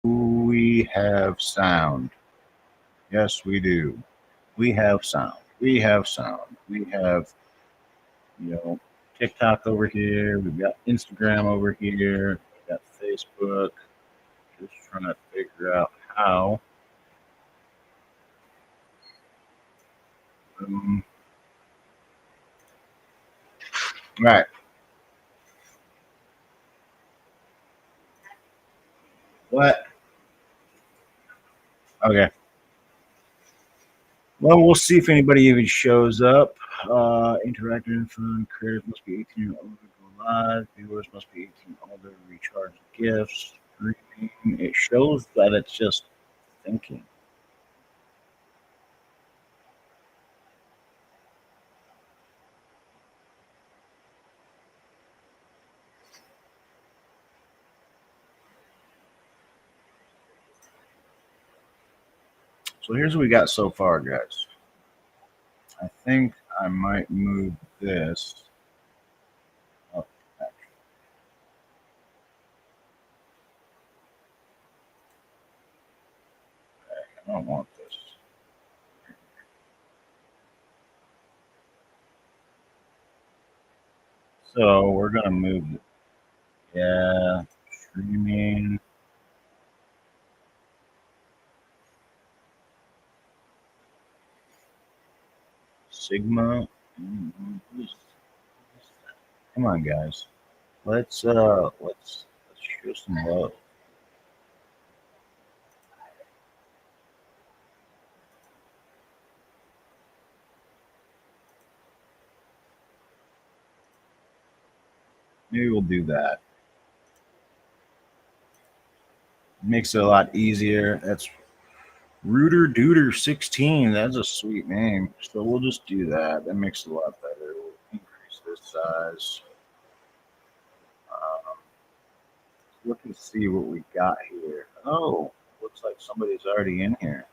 We have sound. Yes, we do. We have sound. We have sound. We have, you know, TikTok over here. We've got Instagram over here. We've got Facebook. Just trying to figure out how. Um, right. What? Okay. Well, we'll see if anybody even shows up. Interactive and fun. Creators must be 18 or older to go live. Viewers must be 18 or older to recharge gifts. Streaming. It shows that it's just thinking. So here's what we got so far, guys. I think I might move this up. I don't want this. So we're gonna move it. Yeah, streaming. Sigma. Come on, guys. Let's show some love. Maybe we'll do that. Makes it a lot easier. That's Rooter Dooter 16. That's a sweet name. So we'll just do that. That makes it a lot better. We'll increase this size. Um, look and see what we got here. Oh, looks like somebody's already in here.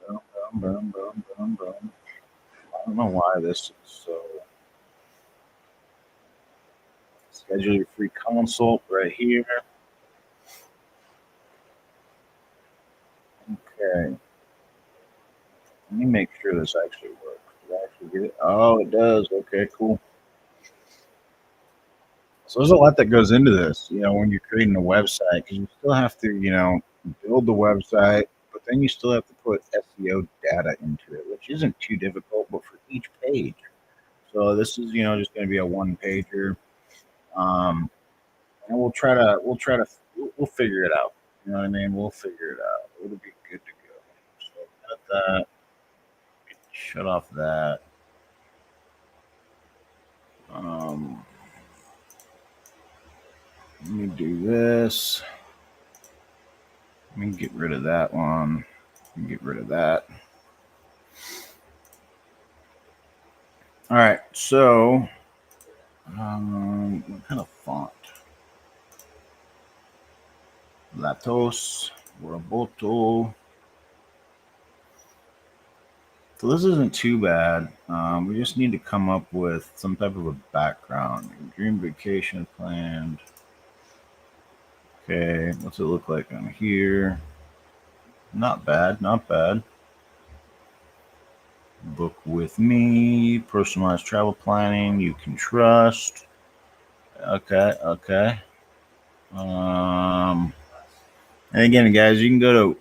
Boom, boom, boom, boom, boom, boom. I don't know why this is so. Schedule your free consult right here. Okay. Let me make sure this actually works. Did I actually get it? Oh, it does. Okay, cool. So there's a lot that goes into this, when you're creating a website, because you still have to, build the website, but then you still have to put SEO data into it, which isn't too difficult, but for each page. So this is, just going to be a one pager, and we'll figure it out. You know what I mean? We'll figure it out. It'll be good to go. So got that. Shut off that. Um, Let me do this. Let me get rid of that one. Let me get rid of that. All right. So, what kind of font? Latos, Roboto. So this isn't too bad. We just need to come up with some type of a background. Dream vacation planned. Okay, what's it look like on here? Not bad, not bad. Book with me, personalized travel planning, you can trust. Okay, okay. And again, guys, you can go to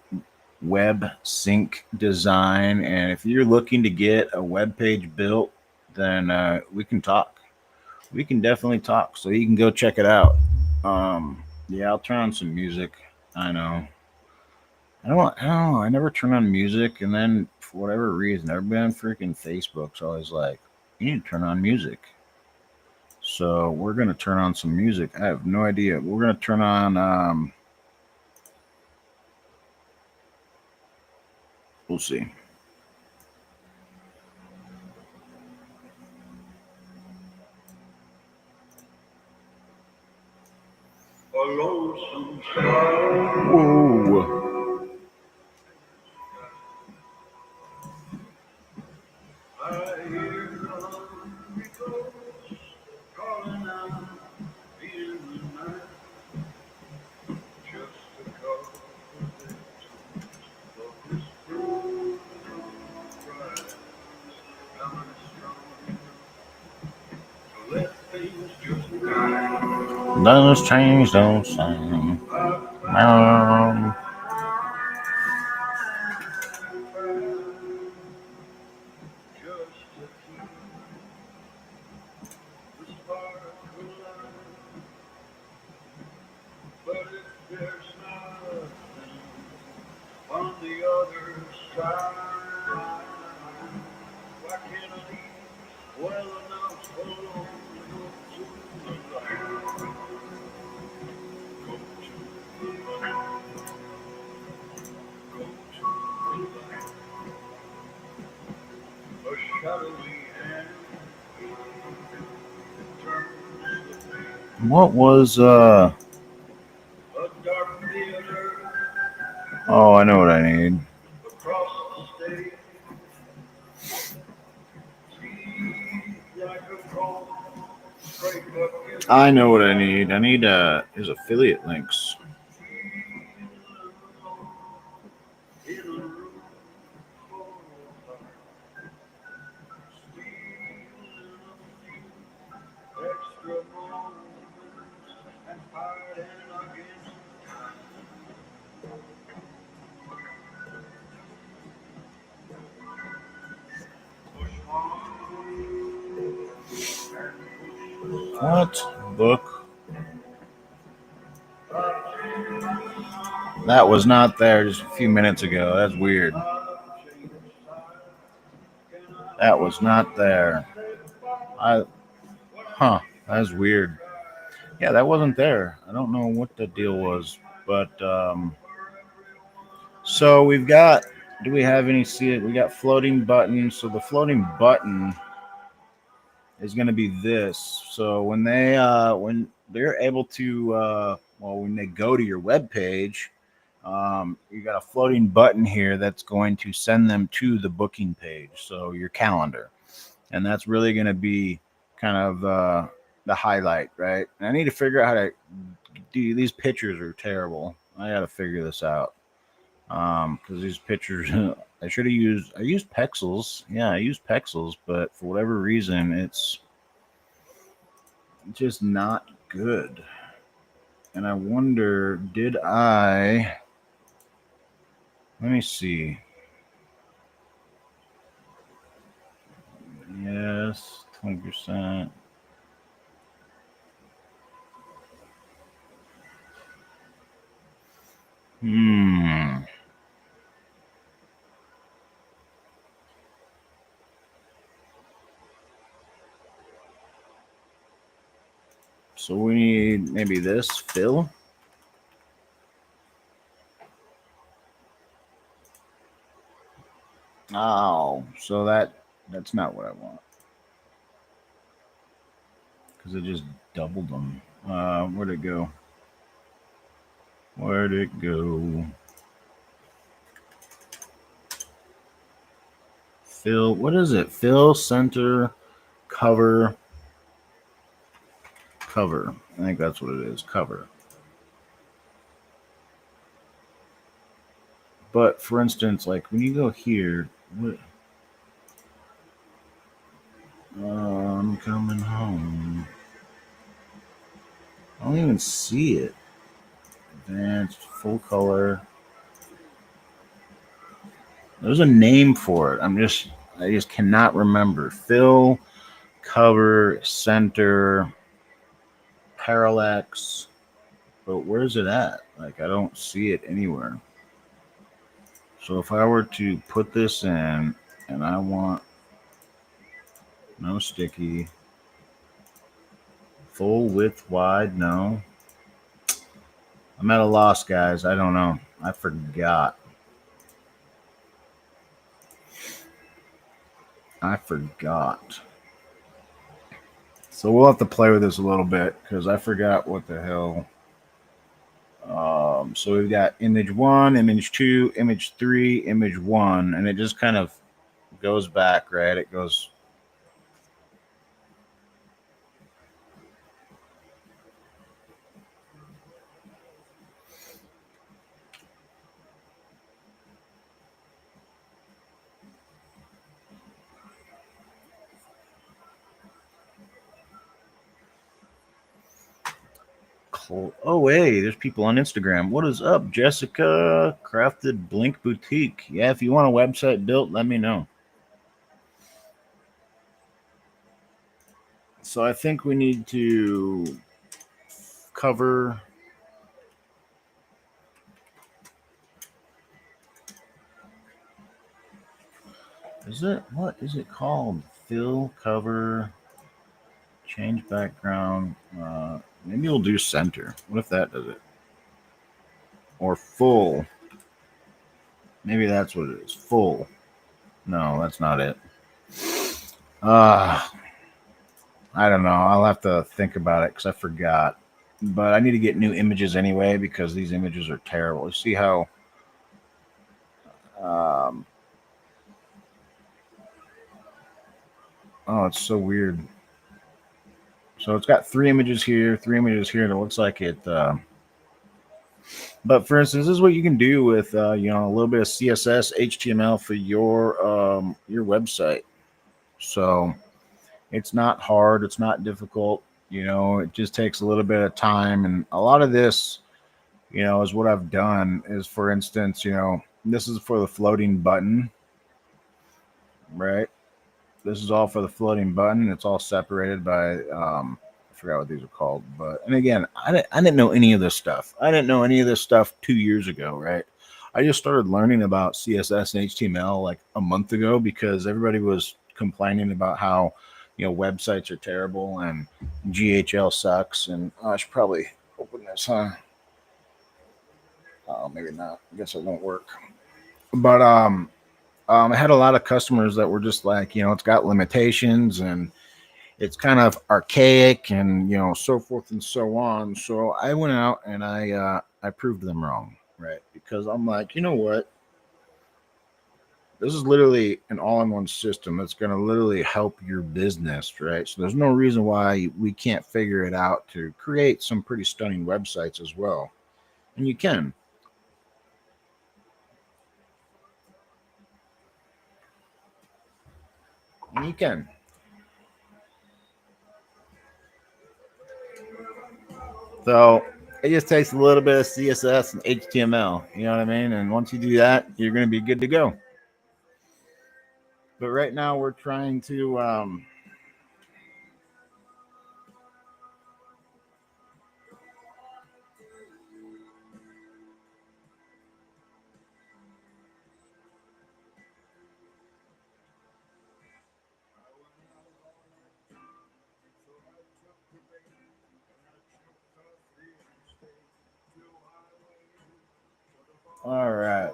Web Sync Design, and if you're looking to get a web page built, then we can talk. We can definitely talk. So you can go check it out. Yeah, I'll turn on some music. I know. I don't know. I never turn on music, and then for whatever reason, everybody on freaking Facebook's always like, "You need to turn on music." So we're gonna turn on some music. I have no idea. We're gonna turn on. We'll see. Whoa. Those chains don't sing. What was Oh, I know what I need. I know what I need. I need his affiliate links. What book? That was not there just a few minutes ago. That's weird. That was not there. That's weird. Yeah, that wasn't there. I don't know what the deal was, but so we've got. Do we have any? See it? We got floating buttons. So the floating button is going to be this. So when they're able to when they go to your web page, you got a floating button here that's going to send them to the booking page, so your calendar, and that's really going to be kind of the highlight, right? And I need to figure out how to do these pictures are terrible. I got to figure this out because these pictures I used Pexels. Yeah, I used Pexels, but for whatever reason it's just not good. And I wonder, let me see. Yes, 20%. So we need maybe this fill. Oh, so that's not what I want because it just doubled them. Where'd it go? Where'd it go? Fill. What is it? Fill, center, cover. Cover. I think that's what it is. Cover. But for instance, like when you go here, I'm coming home. I don't even see it. Advanced, full color. There's a name for it. I just cannot remember. Fill, cover, center, parallax. But where's it at? Like I don't see it anywhere. So if I were to put this in and I want no sticky, full width wide, no. I'm at a loss, guys. I don't know. I forgot. So we'll have to play with this a little bit because I forgot what the hell. So we've got image 1, image 2, image 3, image 1, and it just kind of goes back, right? It goes. Oh, hey, there's people on Instagram. What is up, Jessica? Crafted Blink Boutique. Yeah, if you want a website built, let me know. So I think we need to cover. Is it, what is it called? Fill, cover, change background. Maybe we'll do center. What if that does it? Or full. Maybe that's what it is. Full. No, that's not it. Uh, I don't know. I'll have to think about it because I forgot. But I need to get new images anyway because these images are terrible. You see how um, oh, it's so weird. So it's got three images here, three images here, and it looks like it. But for instance, this is what you can do with a little bit of CSS, HTML for your website. So it's not hard, it's not difficult. It just takes a little bit of time, and a lot of this, is what I've done. Is, for instance, this is for the floating button, right? This is all for the floating button. It's all separated by I forgot what these are called, but and again, I didn't know any of this stuff. I didn't know any of this stuff 2 years ago, right? I just started learning about CSS and HTML like a month ago because everybody was complaining about how websites are terrible and GHL sucks. And I should probably open this, huh? Oh, maybe not. I guess it won't work. But I had a lot of customers that were just like, it's got limitations and it's kind of archaic and so forth and so on. So I went out and I proved them wrong, right? Because I'm like, you know what? This is literally an all-in-one system that's going to literally help your business, right? So there's no reason why we can't figure it out to create some pretty stunning websites as well. And you can. And you can. So it just takes a little bit of CSS and HTML. You know what I mean? And once you do that, you're going to be good to go. But right now, we're trying to. All right.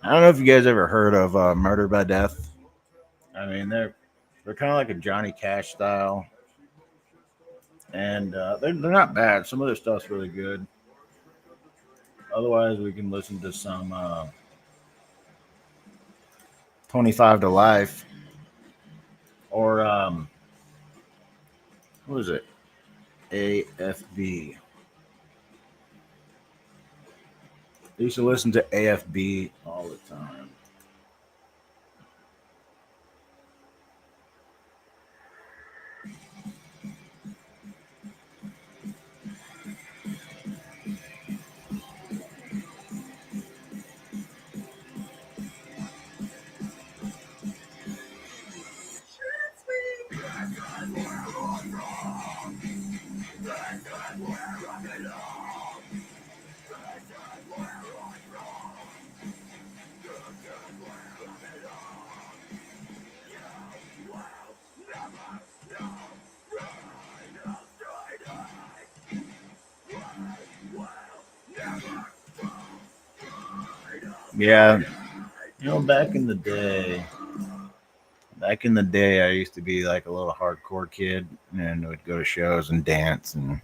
I don't know if you guys ever heard of Murder by Death. I mean, they're kind of like a Johnny Cash style, and they're not bad. Some of their stuff's really good. Otherwise, we can listen to some 25 to Life or what is it? AFB. I used to listen to AFB all the time. Yeah, back in the day, I used to be like a little hardcore kid and would go to shows and dance, and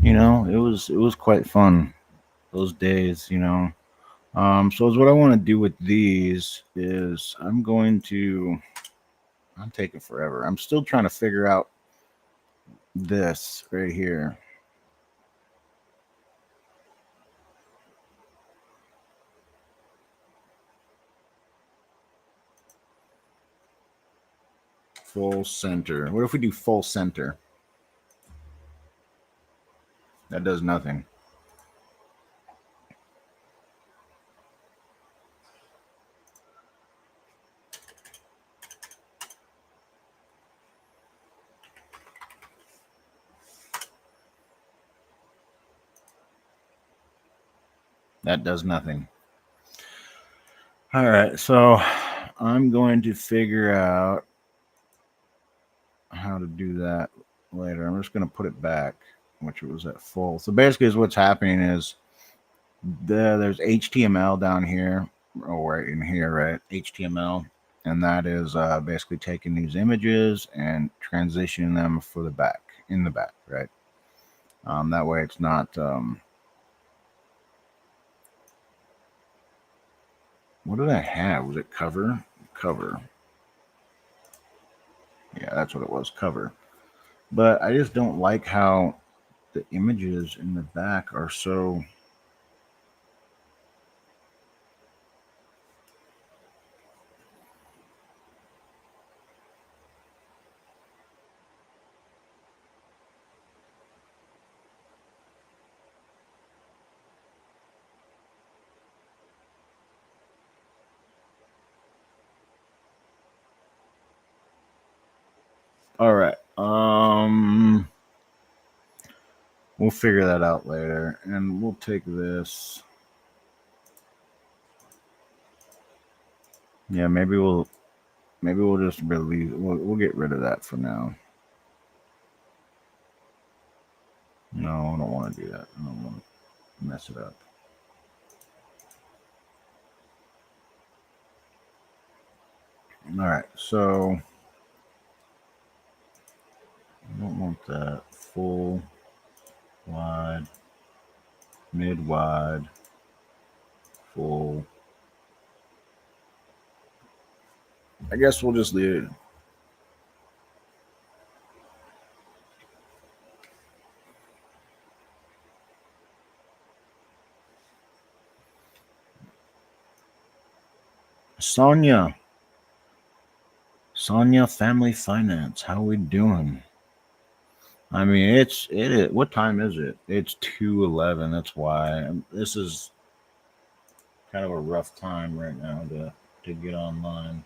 it was quite fun those days. So is what I want to do with these is I'm taking forever. I'm still trying to figure out this right here. Full center. What if we do full center? That does nothing. That does nothing. All right, so I'm going to figure out how to do that later. I'm just going to put it back, which it was at full. So basically, what's happening is there's HTML down here, or right in here, right? HTML, and that is basically taking these images and transitioning them for the back, in the back, right? That way, it's not. What did I have? Was it cover? Cover. Yeah, that's what it was, cover. But I just don't like how the images in the back are so. All right. We'll figure that out later, and we'll take this. Yeah, maybe we'll just release. We'll get rid of that for now. No, I don't want to do that. I don't want to mess it up. All right, so I don't want that full wide, mid wide, full. I guess we'll just leave it. Sonia Family Finance. How we doing? I mean, it. What time is it? It's 2:11. That's why this is kind of a rough time right now to get online.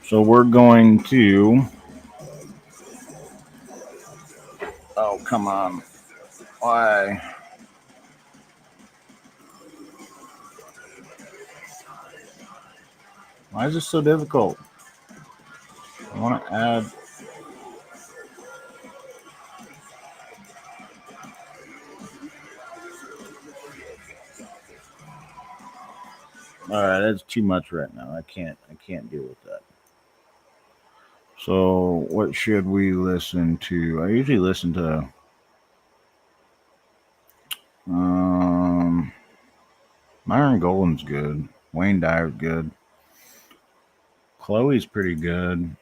So we're going to. Oh, come on. Why? Why is this so difficult? I want to add. All right, that's too much right now. I can't deal with that. So, what should we listen to? I usually listen to Myron Golden's good. Wayne Dyer's good. Chloe's pretty good.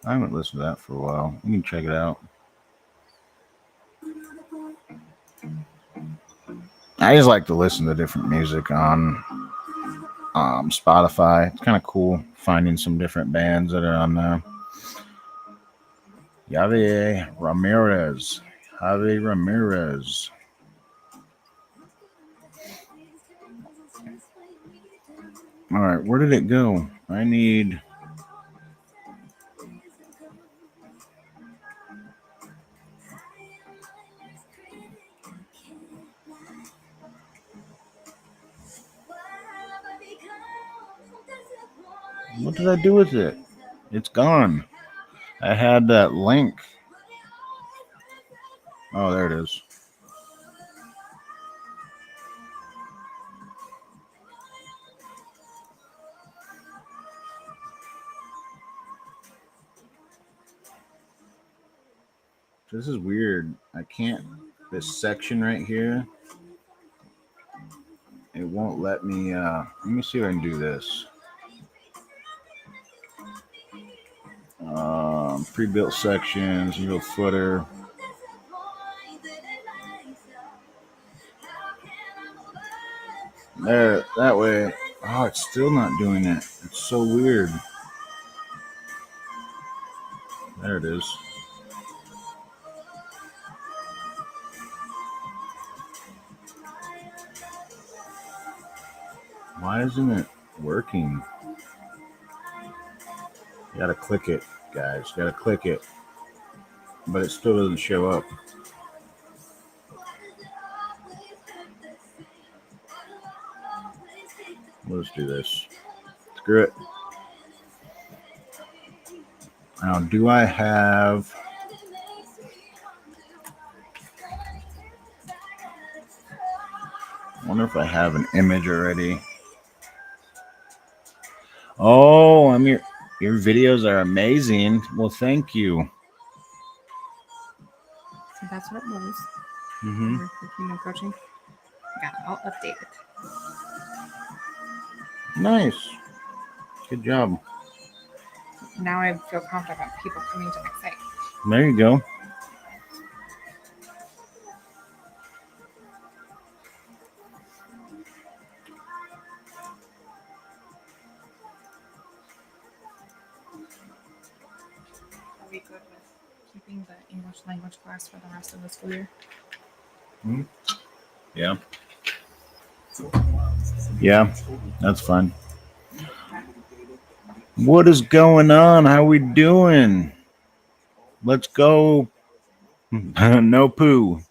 I haven't listened to that for a while. You can check it out. I just like to listen to different music on Spotify. It's kind of cool. finding some different bands that are on there. Javier Ramirez. Javier Ramirez. All right, where did it go? I need. What did I do with it? It's gone. I had that link. Oh, there it is. This is weird. I can't. This section right here. It won't let me. Let me see if I can do this. Pre-built sections, real footer. There, that way. Oh, it's still not doing it. It's so weird. There it is. Why isn't it working? You gotta click it, guys. You gotta click it. But it still doesn't show up. Let's do this. Screw it. Now, do I have... I wonder if I have an image already. Oh, your videos are amazing. Well, thank you. So that's what it was. Mm-hmm. We're clicking and approaching. Got it. I'll update it. Nice. Good job. Now I feel confident about people coming to my site. There you go. Are we good with keeping the English language class for the rest of the school year? Mm-hmm. Yeah. Yeah, that's fine. What is going on? How we doing? Let's go. No poo.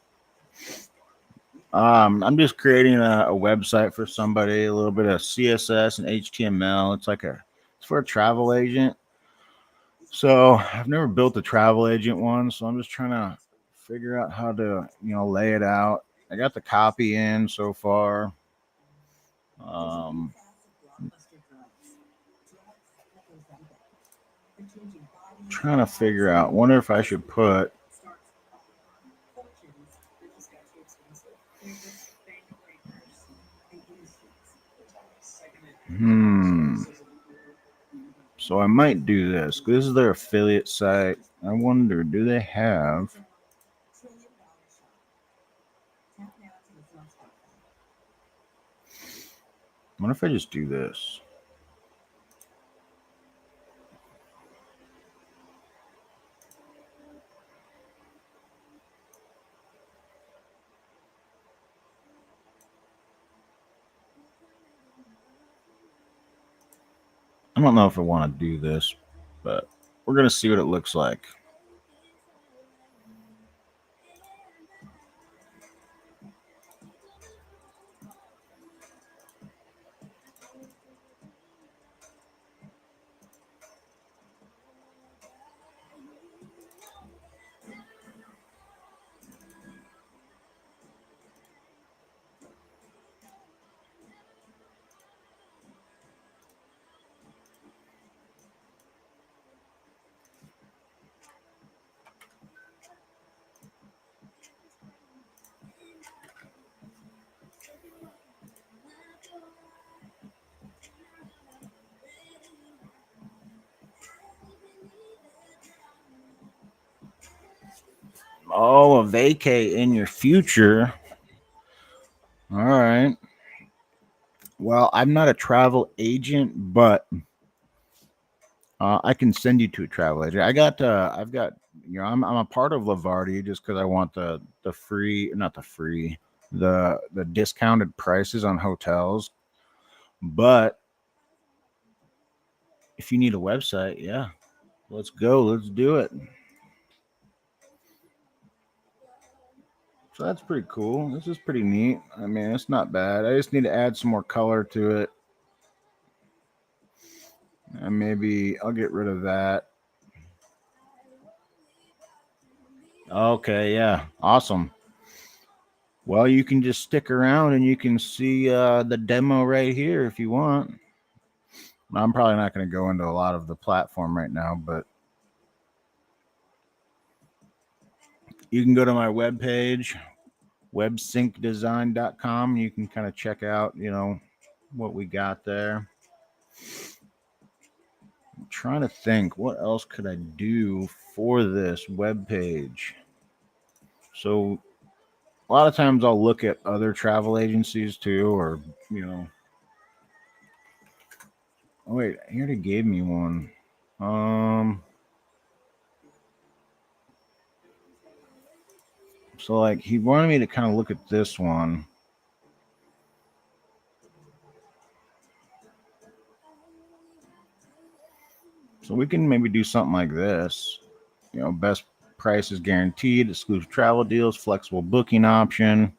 I'm just creating a website for somebody, a little bit of CSS and HTML. It's for a travel agent. So I've never built a travel agent one, so I'm just trying to figure out how to, lay it out. I got the copy in so far. Trying to figure out. Wonder if I should put. So I might do this. This is their affiliate site. I wonder, do they have? I wonder if I just do this. I don't know if I want to do this, but we're going to see what it looks like. Oh, a vacay in your future. All right. Well, I'm not a travel agent, but I can send you to a travel agent. I've got, I'm a part of Lavardi just because I want the free, not the free, the discounted prices on hotels. But if you need a website, yeah, let's go. Let's do it. So that's pretty cool. This is pretty neat. I mean, it's not bad. I just need to add some more color to it. And maybe I'll get rid of that. Okay, yeah. Awesome. Well, you can just stick around and you can see the demo right here if you want. I'm probably not going to go into a lot of the platform right now, but you can go to my webpage, websyncdesign.com. You can kind of check out, what we got there. I'm trying to think, what else could I do for this web page? So a lot of times I'll look at other travel agencies too, or oh wait, he already gave me one. So like he wanted me to kind of look at this one. So we can maybe do something like this. Best price is guaranteed, exclusive travel deals, flexible booking option.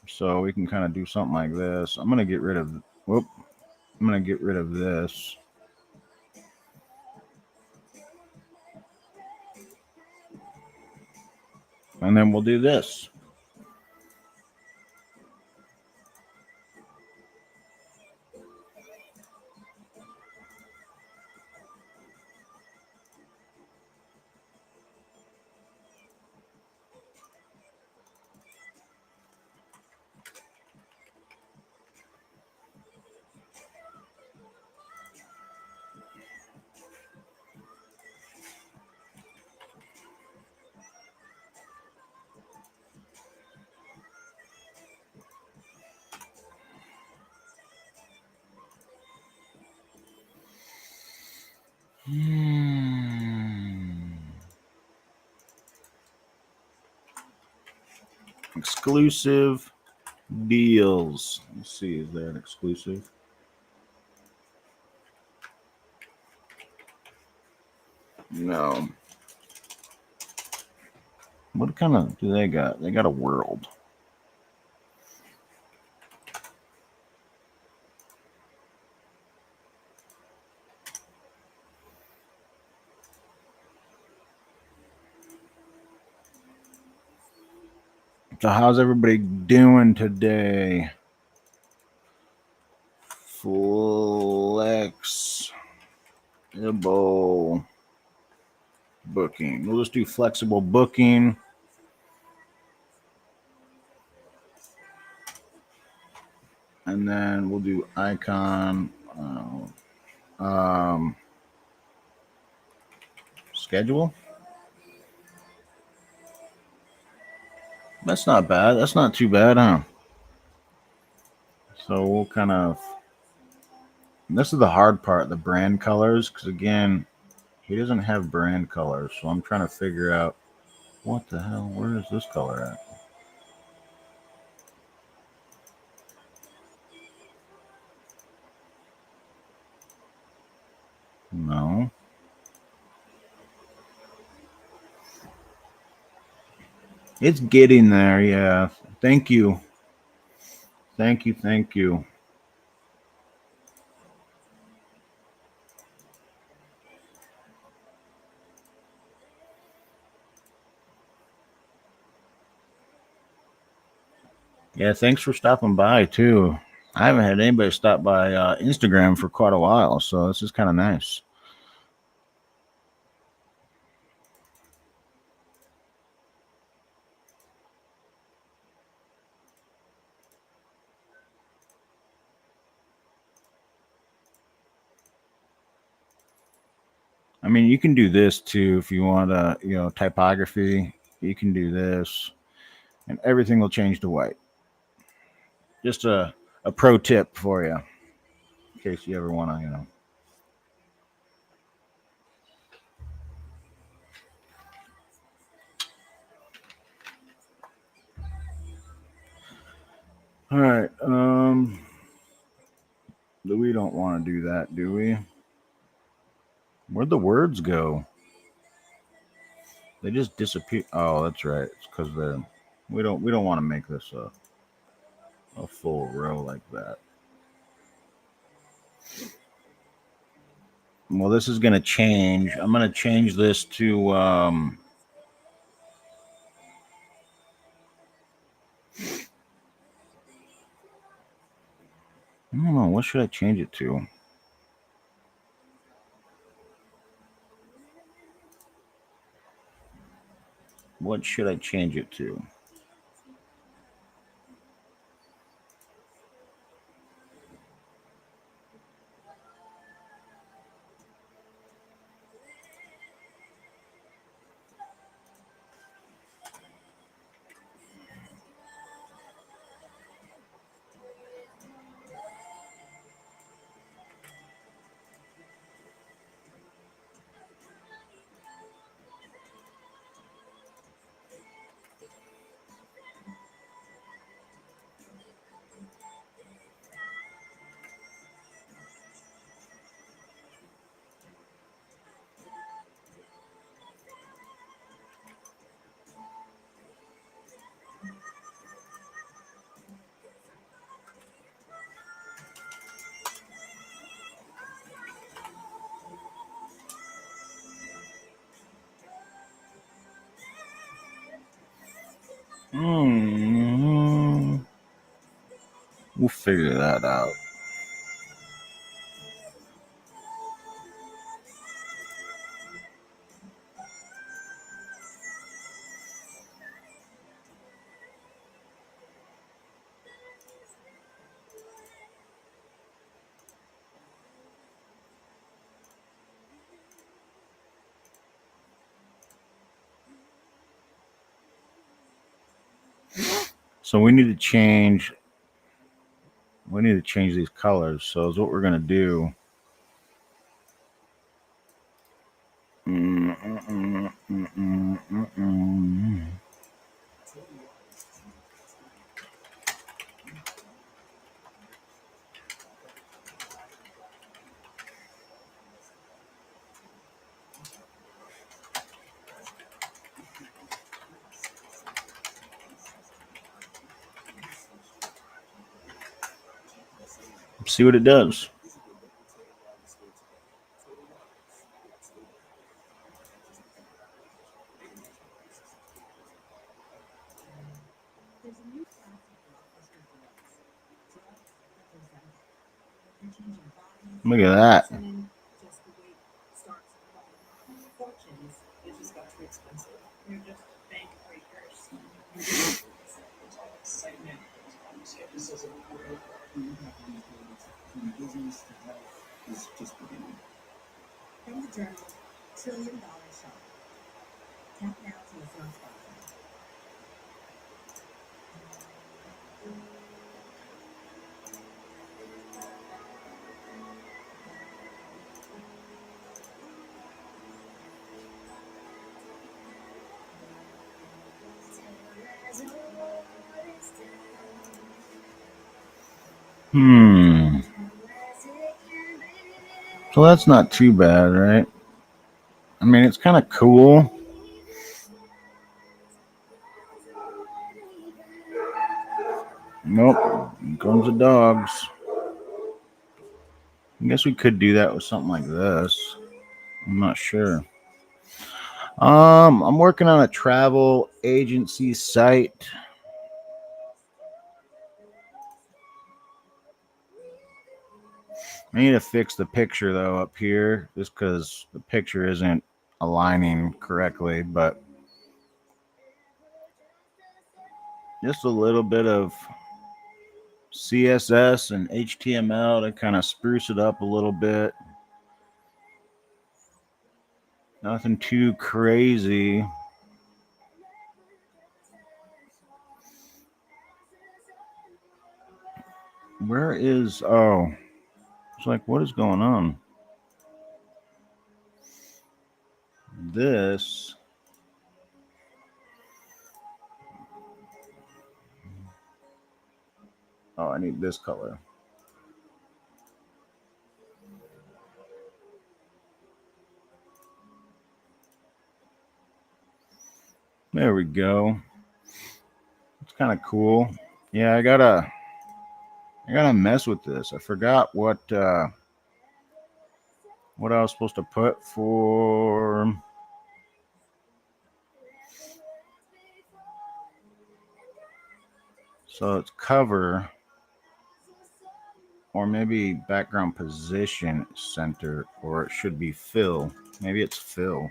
So we can kind of do something like this. I'm gonna get rid of this. And then we'll do this. Exclusive deals. Let's see, is there an exclusive? No. What kind of do they got? They got a world. So how's everybody doing today? Flexible booking. We'll just do flexible booking. And then we'll do icon schedule. That's not bad. That's not too bad, huh? So we'll kind of. This is the hard part, the brand colors, because again, he doesn't have brand colors. So I'm trying to figure out what the hell. Where is this color at? No. It's getting there, yeah. Thank you. Thank you. Thank you. Yeah, thanks for stopping by too. I haven't had anybody stop by Instagram for quite a while, so this is kind of nice. I mean, you can do this too if you want typography. You can do this, and everything will change to white. Just a pro tip for you, in case you ever want to, All right. We don't want to do that, do we? Where'd the words go? They just disappear. Oh, that's right. It's because they're. We don't want to make this a full row like that. Well, this is going to change. I'm going to change this to I don't know. What should I change it to? What should I change it to? Hmm. We'll figure that out. So we need to change. We need to change these colors. So is what we're gonna do. See what it does. Look at that. Hmm. So that's not too bad, right? I mean, it's kind of cool. Nope. Here comes the dogs. I guess we could do that with something like this. I'm not sure. I'm working on a travel agency site. I need to fix the picture though up here, just because the picture isn't aligning correctly. But just a little bit of CSS and HTML to kind of spruce it up a little bit. Nothing too crazy. Where is, oh, it's like, what is going on? This. Oh, I need this color. There we go. It's kind of cool. Yeah, I gotta mess with this. I forgot what I was supposed to put for. So it's cover, or maybe background position center, or it should be fill. Maybe it's fill.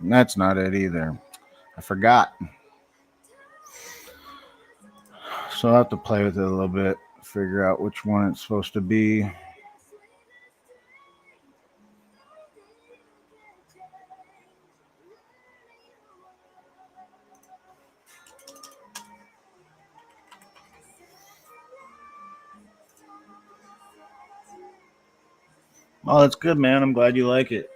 And that's not it either. I forgot. So I'll have to play with it a little bit, figure out which one it's supposed to be. Oh, that's good, man. I'm glad you like it.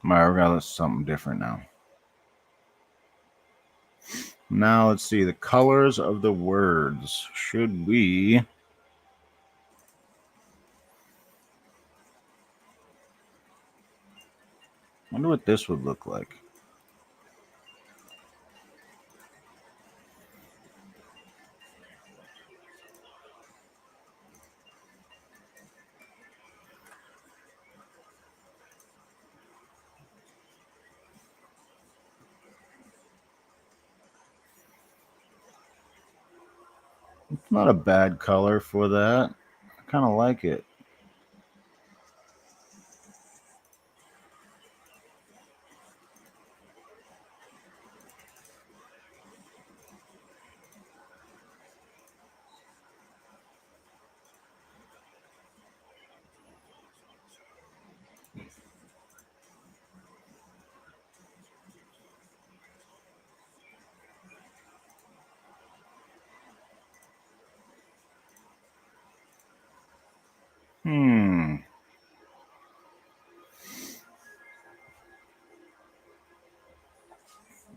All right, we're gonna let's something different now. Now let's see the colors of the words. Should we? Wonder what this would look like. It's not a bad color for that. I kind of like it.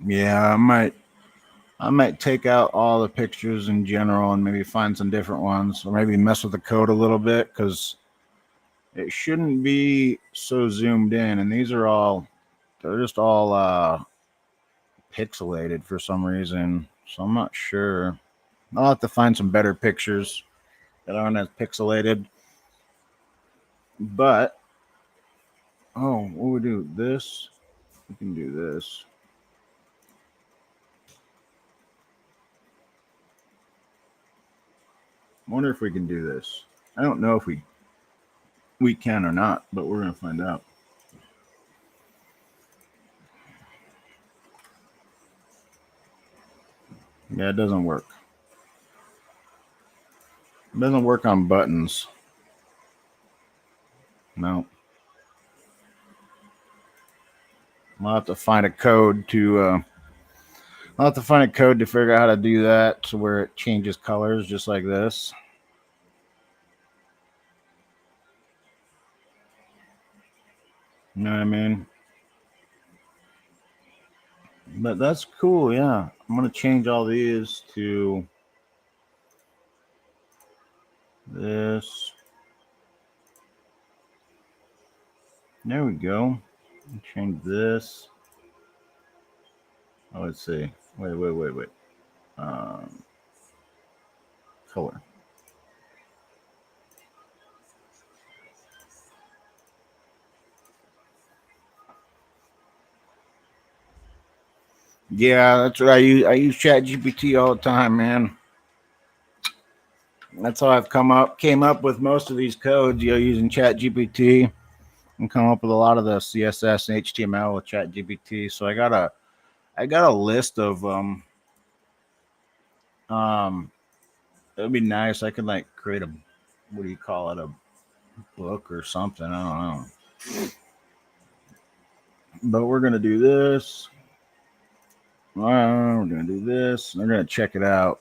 Yeah, I might take out all the pictures in general and maybe find some different ones, or maybe mess with the code a little bit because it shouldn't be so zoomed in. And they're just all pixelated for some reason. So I'm not sure. I'll have to find some better pictures that aren't as pixelated. But oh, what we do? This we can do this. I wonder if we can do this. I don't know if we can or not, but we're gonna find out. Yeah, it doesn't work. It doesn't work on buttons. No. I'll have to find a code to I'll have to find a code to figure out how to do that to where it changes colors just like this. You know what I mean? But that's cool, yeah. I'm gonna change all these to this. There we go. Change this. Oh, let's see. Wait. Um, Color. Yeah, that's what I use. I use ChatGPT all the time, man. That's how I've came up with most of these codes. Using ChatGPT and come up with a lot of the CSS and HTML with ChatGPT. So I got a list of um it would be nice. I could like create a what do you call it, a book or something. I don't know. But we're gonna do this. We're gonna do this. They're gonna check it out.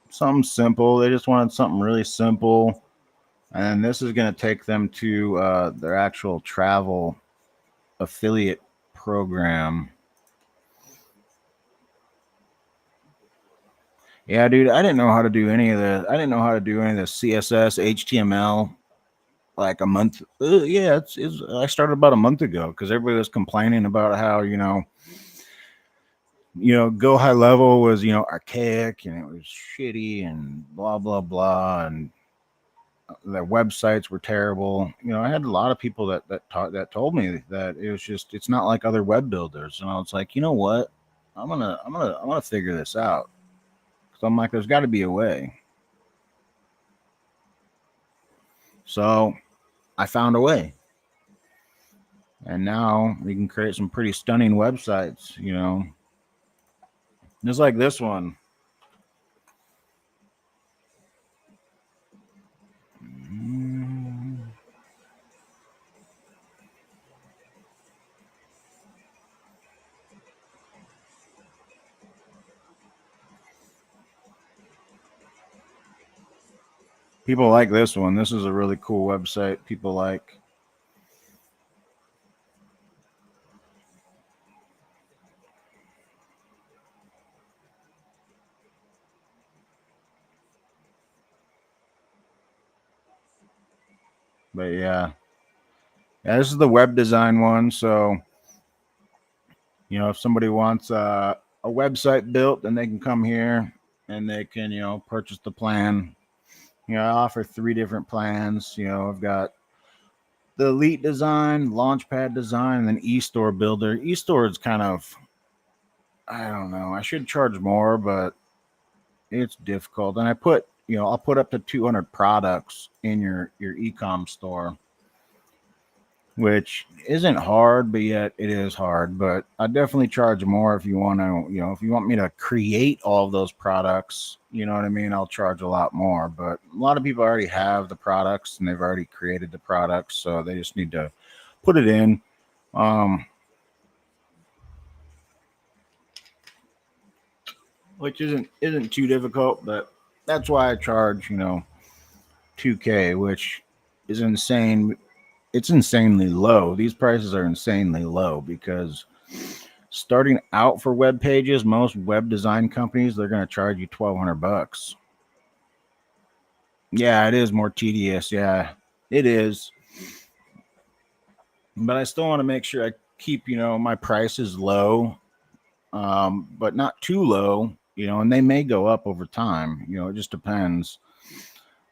Something simple. They just wanted something really simple. And this is going to take them to their actual travel affiliate program. Yeah, dude, I didn't know how to do any of the. I didn't know how to do any of the CSS, HTML like a month. Yeah, it's. I started about a month ago because everybody was complaining about how Go High Level was archaic and it was shitty and blah blah blah and their websites were terrible. I had a lot of people that told me that it's not like other web builders, and I was like, you know what, I'm gonna figure this out because I'm like, there's got to be a way. So I found a way, and now we can create some pretty stunning websites. Just like this one. People like this one. This is a really cool website. People like. But yeah, this is the web design one. So if somebody wants a website built, then they can come here and they can purchase the plan. I offer 3 different plans. I've got the Elite Design, Launchpad Design, and then eStore Builder. eStore is kind of, I don't know. I should charge more, but it's difficult. And I'll put up to 200 products in your ecom store, which isn't hard, but yet it is hard. But I definitely charge more if you want to, if you want me to create all of those products, you know what I mean? I'll charge a lot more. But a lot of people already have the products and they've already created the products, so they just need to put it in. Which isn't too difficult, but that's why I charge, 2K, which is insane. It's insanely low. These prices are insanely low because starting out for web pages, most web design companies they're going to charge you $1,200. Yeah, it is more tedious. Yeah, it is. But I still want to make sure I keep my prices low, but not too low. And they may go up over time. It just depends.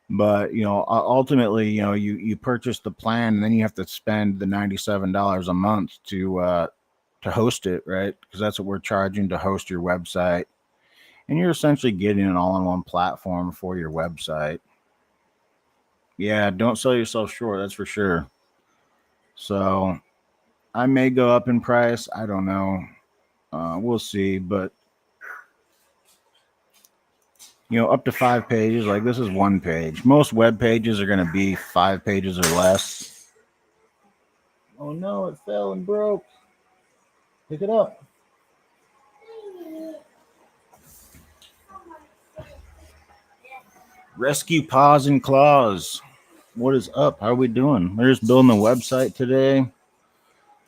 But ultimately, you purchase the plan, and then you have to spend the $97 a month to host it, right? Because that's what we're charging to host your website. And you're essentially getting an all-in-one platform for your website. Yeah, don't sell yourself short, that's for sure. So I may go up in price. I don't know. We'll see. But up to 5 pages. Like this is 1 page. Most web pages are going to be 5 pages or less. Oh no, it fell and broke. Pick it up. Rescue Paws and Claws. What is up? How are we doing? We're just building the website today.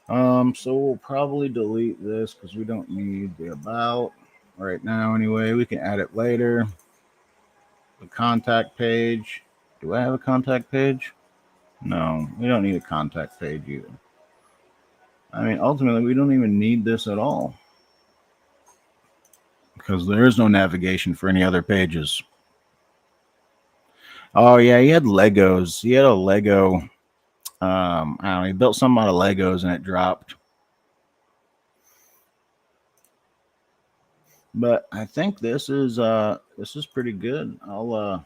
So we'll probably delete this because we don't need the about right now anyway. We can add it later. The contact page. Do I have a contact page? No, we don't need a contact page either. I mean, ultimately, we don't even need this at all because there is no navigation for any other pages. Oh yeah, he had Legos. He had a Lego. I don't know. He built something out of Legos and it dropped. But I think this is pretty good. I'll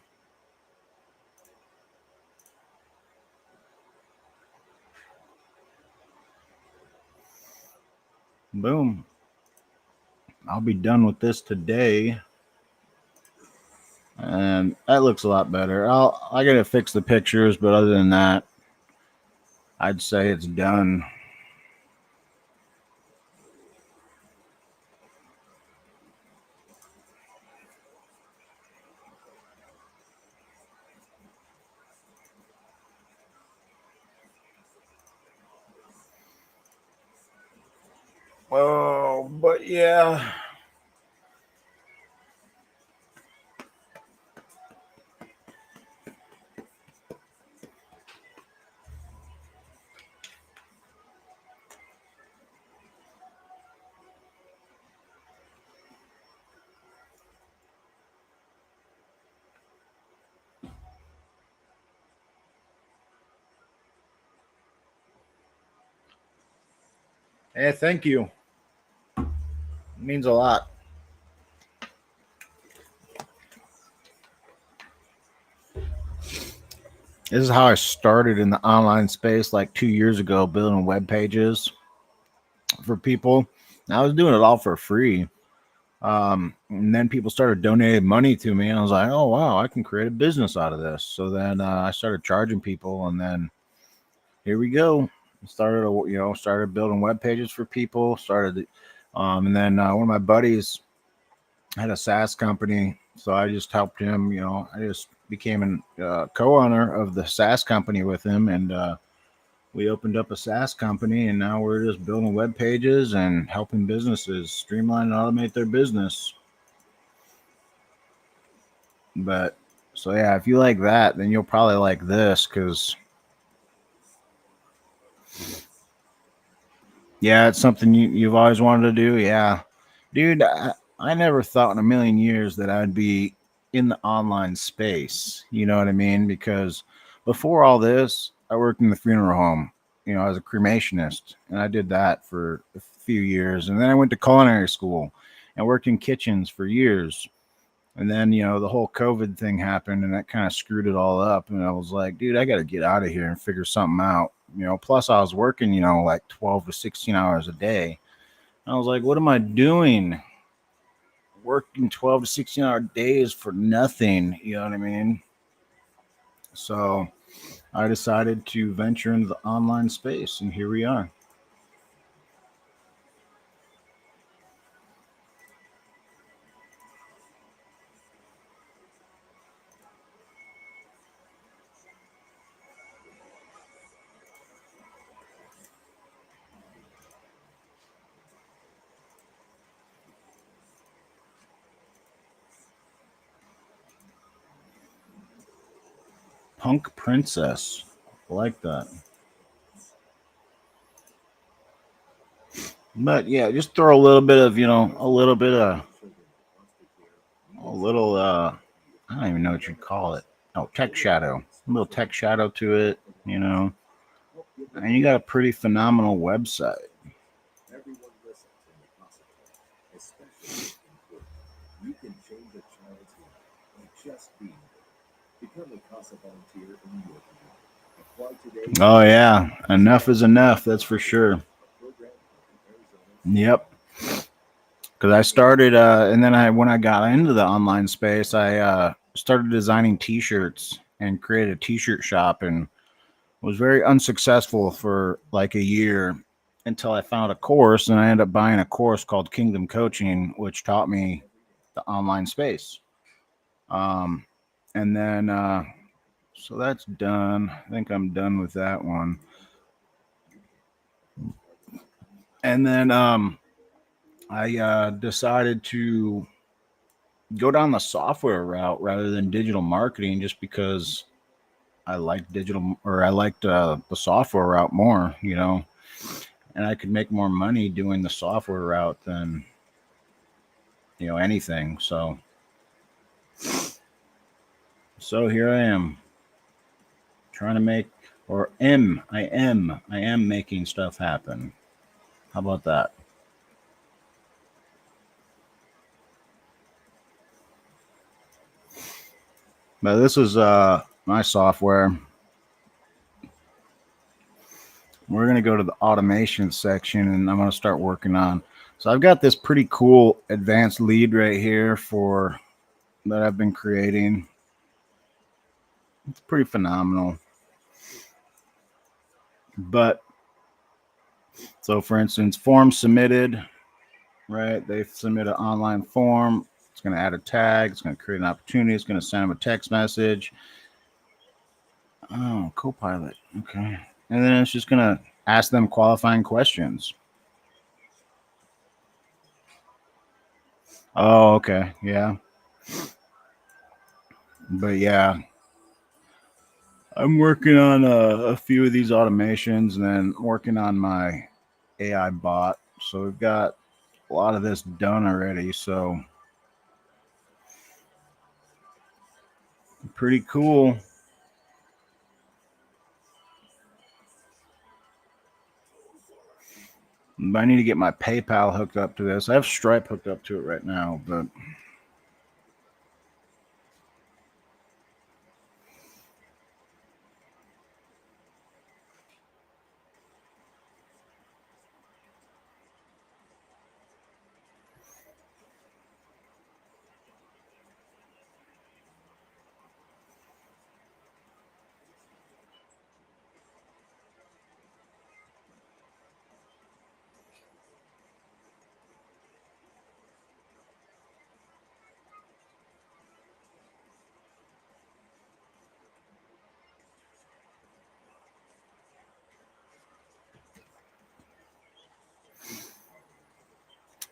boom. I'll be done with this today. And that looks a lot better. I gotta fix the pictures, but other than that, I'd say it's done. Oh, but yeah. Hey, thank you. It means a lot. This is how I started in the online space like 2 years ago, building web pages for people. And I was doing it all for free. And then people started donating money to me, and I was like, "Oh wow, I can create a business out of this." So then I started charging people, and then here we go. Started building web pages for people. And then one of my buddies had a SaaS company, so I just helped him. I just became a co-owner of the SaaS company with him, and we opened up a SaaS company, and now we're just building web pages and helping businesses streamline and automate their business. But so yeah, if you like that, then you'll probably like this because yeah, it's something you've always wanted to do. Yeah, dude, I never thought in a million years that I'd be in the online space. You know what I mean? Because before all this, I worked in the funeral home. As a cremationist, and I did that for a few years, and then I went to culinary school and worked in kitchens for years. And then, the whole COVID thing happened and that kind of screwed it all up. And I was like, dude, I got to get out of here and figure something out. Plus I was working, like 12 to 16 hours a day. I was like, what am I doing? Working 12 to 16-hour days for nothing. You know what I mean? So I decided to venture into the online space, and here we are. Punk Princess. I like that. But yeah, just throw a little bit of, a little I don't even know what you'd call it. Oh, tech shadow. A little tech shadow to it, you know. And you got a pretty phenomenal website. Oh yeah, enough is enough. That's for sure. Yep. Because I started, and then when I got into the online space, I started designing T-shirts and created a T-shirt shop, and was very unsuccessful for like a year until I found a course, and I ended up buying a course called Kingdom Coaching, which taught me the online space. Um, and then, so that's done. I think I'm done with that one. And then I decided to go down the software route rather than digital marketing, just because I liked the software route more, and I could make more money doing the software route than anything. So here I am trying to make, or I am making stuff happen. How about that? But this is my software. We're going to go to the automation section, and I'm going to start working on. So I've got this pretty cool advanced lead right here for that I've been creating. It's pretty phenomenal. But so, for instance, form submitted, right? They submit an online form. It's going to add a tag. It's going to create an opportunity. It's going to send them a text message. Oh, Copilot. Okay. And then it's just going to ask them qualifying questions. Oh, okay. Yeah. But yeah, I'm working on a few of these automations and then working on my AI bot. So we've got a lot of this done already. So pretty cool. I need to get my PayPal hooked up to this. I have Stripe hooked up to it right now, but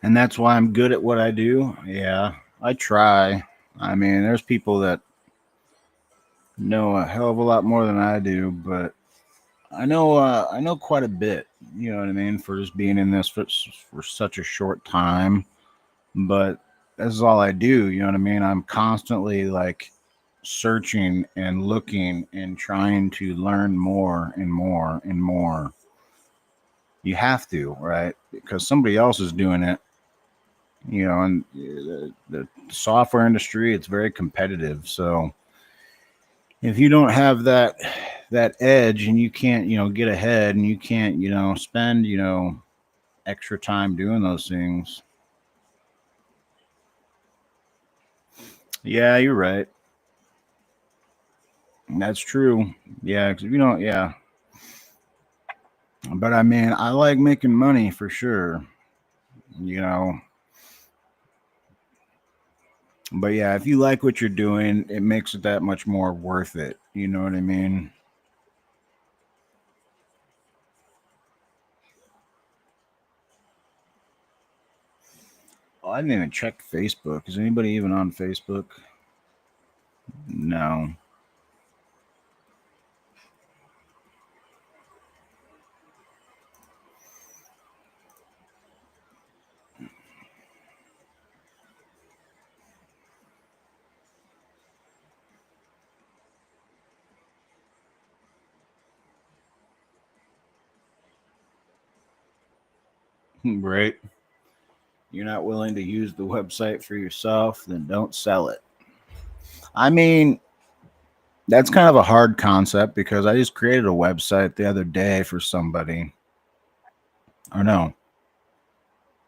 and that's why I'm good at what I do. Yeah, I try. I mean, there's people that know a hell of a lot more than I do, but I know quite a bit. You know what I mean, for just being in this for such a short time. But this is all I do. You know what I mean? I'm constantly like searching and looking and trying to learn more and more and more. You have to, right? Because somebody else is doing it. You know, and the software industry, it's very competitive. So if you don't have that edge and you can't, get ahead and you can't, spend, extra time doing those things. Yeah, you're right. That's true. Yeah, because if you don't, yeah. But I mean, I like making money for sure, you know. But yeah, if you like what you're doing, it makes it that much more worth it. You know what I mean? Oh, I didn't even check Facebook. Is anybody even on Facebook? No. Right. You're not willing to use the website for yourself, then don't sell it. I mean, that's kind of a hard concept because I just created a website the other day for somebody. Or no,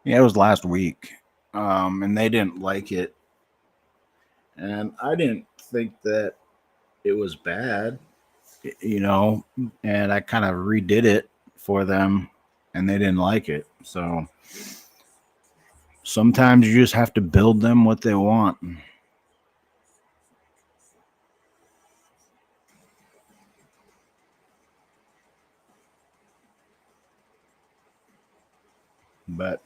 yeah, it was last week. And they didn't like it. And I didn't think that it was bad, you know, and I kind of redid it for them and they didn't like it. So sometimes you just have to build them what they want. But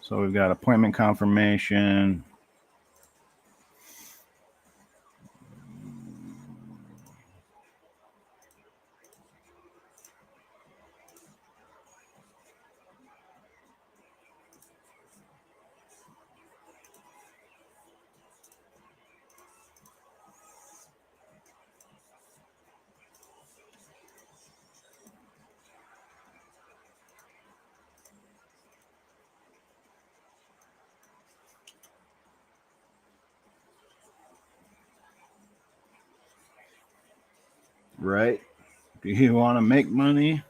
so we've got appointment confirmation. Right? Do you want to make money?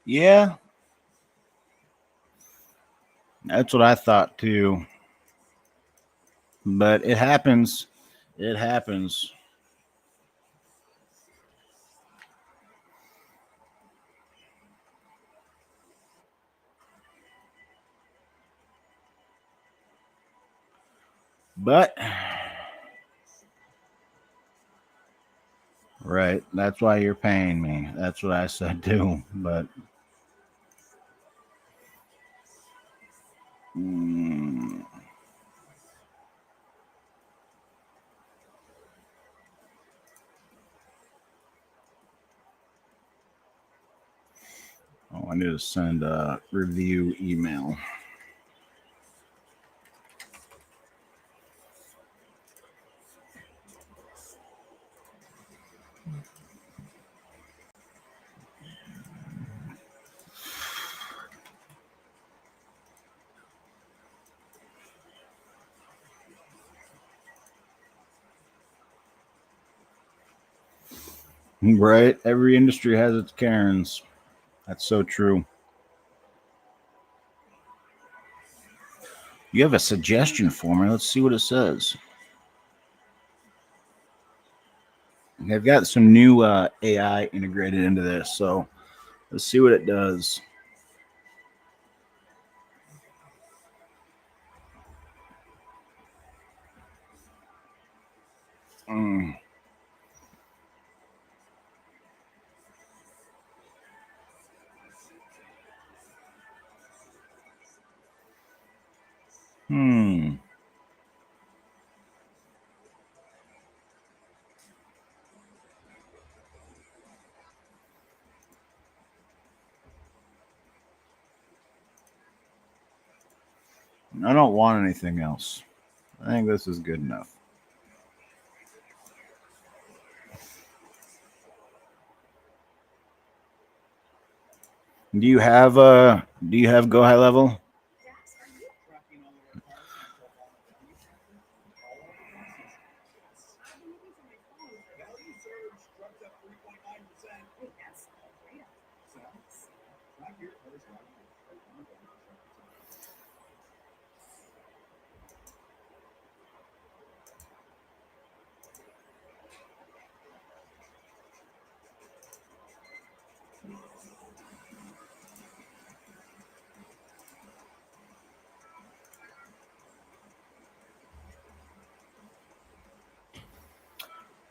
Yeah, that's what I thought too. But it happens. It happens. But right, that's why you're paying me. That's what I said too. But mm, oh, I need to send a review email. Right, every industry has its Karens. That's so true. You have a suggestion for me? Let's see what it says. They've got some new AI integrated into this, so let's see what it does. Mm. Hmm. I don't want anything else. I think this is good enough. Do you have go high level?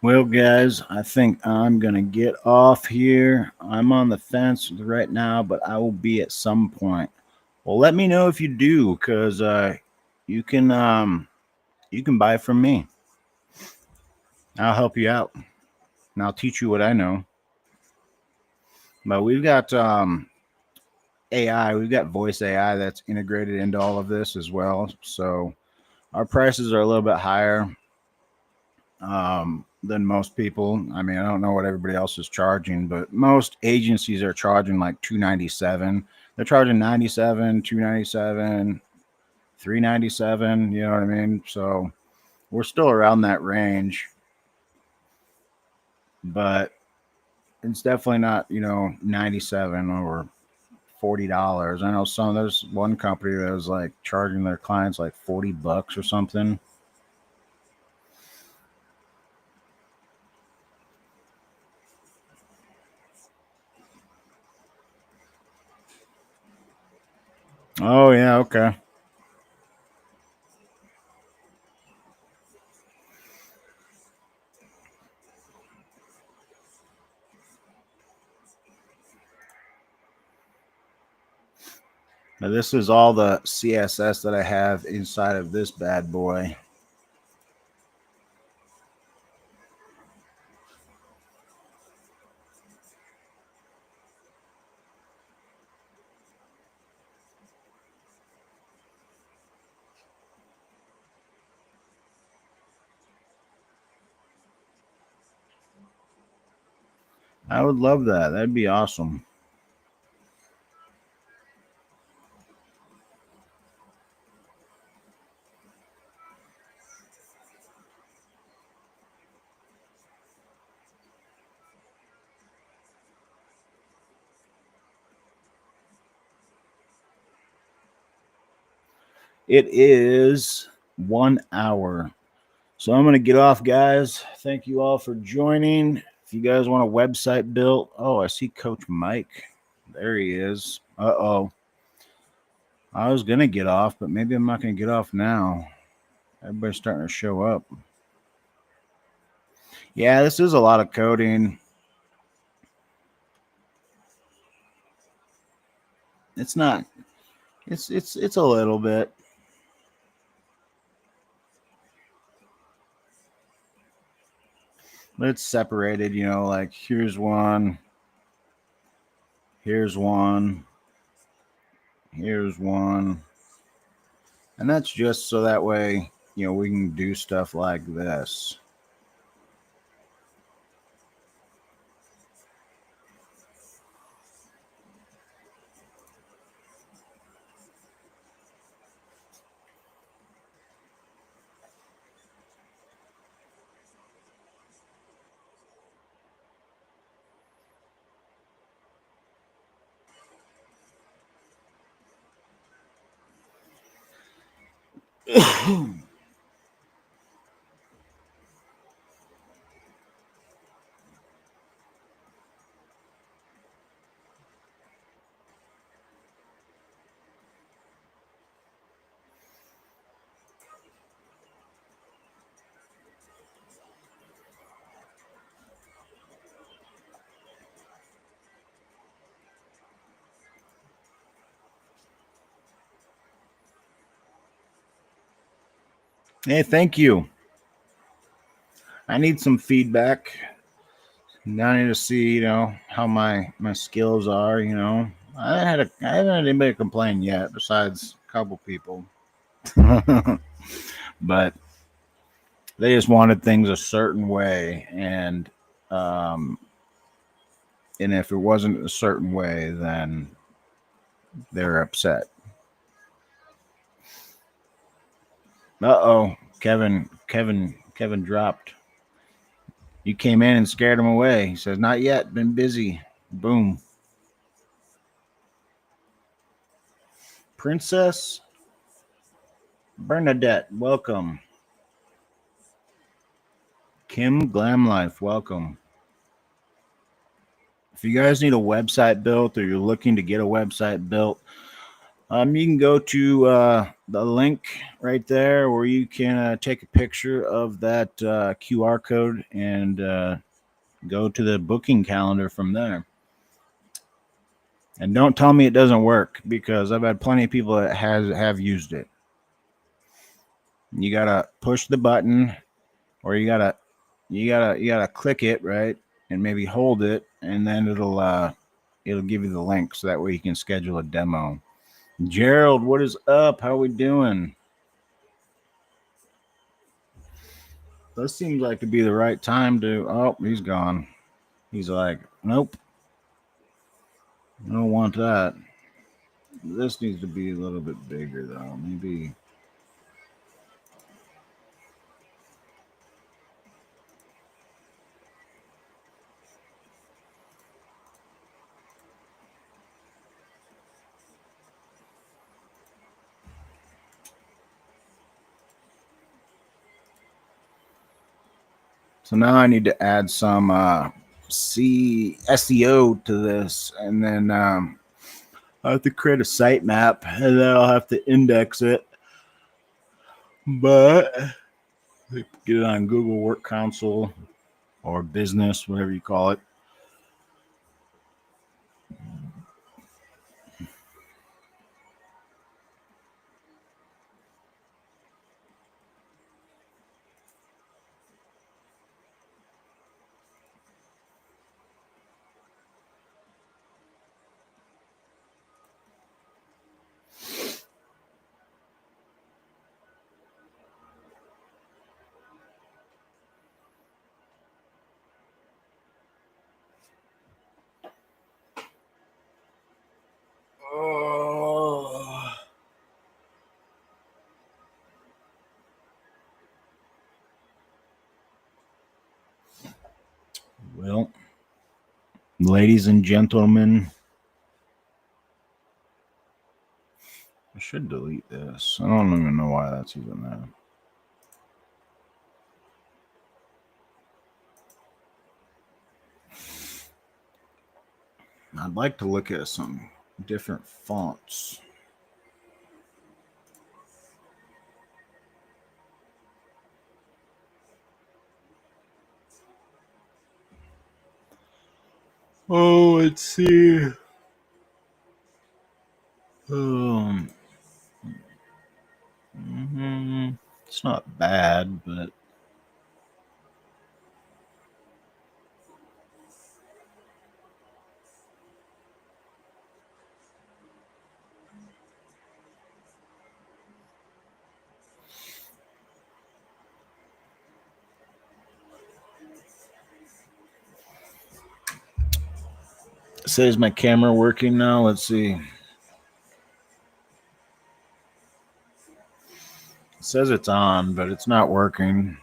Well, guys, I think I'm gonna get off here. I'm on the fence right now, but I will be at some point. Well, let me know if you do, because you can you can buy from me. I'll help you out, and I'll teach you what I know. But we've got AI, we've got voice AI that's integrated into all of this as well. So our prices are a little bit higher than most people. I mean, I don't know what everybody else is charging, but most agencies are charging like 297. They're charging 97, 297, 397. You know what I mean? So we're still around that range, but it's definitely not, 97 or $40. I know there's one company that was like charging their clients like $40 or something. Oh yeah, okay. Now this is all the CSS that I have inside of this bad boy. I would love that. That'd be awesome. It is 1 hour. So I'm going to get off, guys. Thank you all for joining. If you guys want a website built, oh, I see Coach Mike. There he is. Uh-oh. I was going to get off, but maybe I'm not going to get off now. Everybody's starting to show up. Yeah, this is a lot of coding. It's not. It's a little bit. But it's separated, like here's one, here's one, here's one. And that's just so that way, we can do stuff like this. Hey, thank you. I need some feedback. Now I need to see, how my skills are. I haven't had anybody complain yet, besides a couple people. But they just wanted things a certain way, and if it wasn't a certain way, then they're upset. Uh-oh, Kevin dropped. You came in and scared him away. He says, "Not yet. Been busy." Boom. Princess Bernadette, welcome. Kim Glam Life, welcome. If you guys need a website built or you're looking to get a website built, you can go to the link right there where you can take a picture of that QR code and go to the booking calendar from there. And don't tell me it doesn't work, because I've had plenty of people that have used it. You gotta push the button, or you gotta click it, right, and maybe hold it, and then it'll give you the link, so that way you can schedule a demo. Gerald, what is up? How we doing? This seems like to be the right time to. Oh, he's gone. He's like, nope, I don't want that. This needs to be a little bit bigger, though. Maybe. So now I need to add some SEO to this, and then I have to create a sitemap, and then I'll have to index it. But get it on Google Work Console or Business, whatever you call it. Oh. Well, ladies and gentlemen, should delete this. I don't even know why that's even there. I'd like to look at some different fonts. Oh, let's see. It's not bad, but it says my camera working now. Let's see. It says it's on, but it's not working.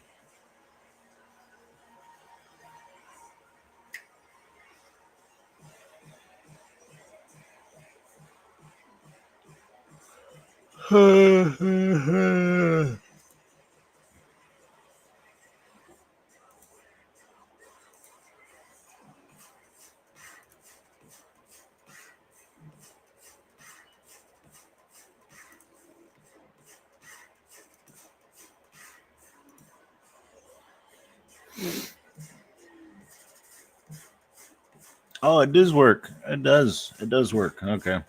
Oh, it does work. It does. It does work. Okay.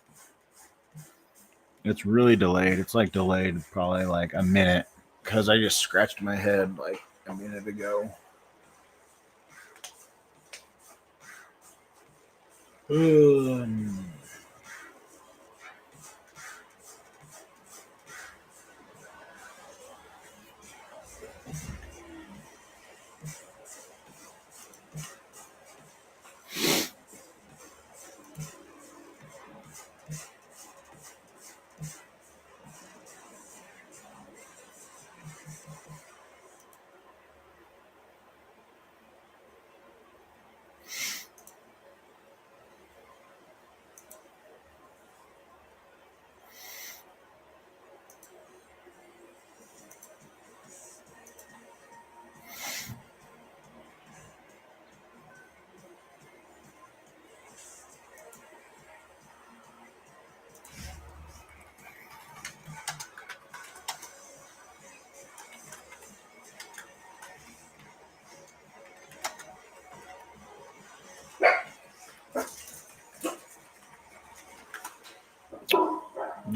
It's really delayed. It's like delayed probably like a minute because I just scratched my head like a minute ago.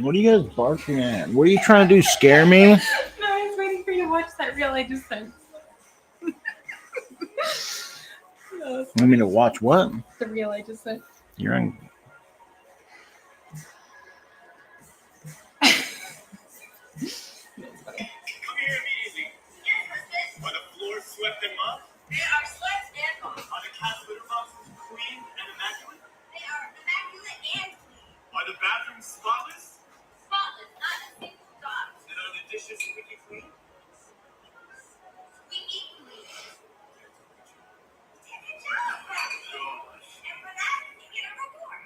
What are you guys barking at? What are you trying to do? Scare me? No, I was waiting for you to watch that reel I just sent. You want me to watch what? The reel I just sent. You're on. That's funny. Come here immediately. Yes, husband. Are the floors swept and mopped? They are swept and mopped. Are the cat's litter boxes clean and immaculate? They are immaculate and clean. Are the bathrooms spotless? Spotless, not a single dot. And are the dishes squeaky clean? Squeaky clean. Good job. Gosh. And for that, you get a reward.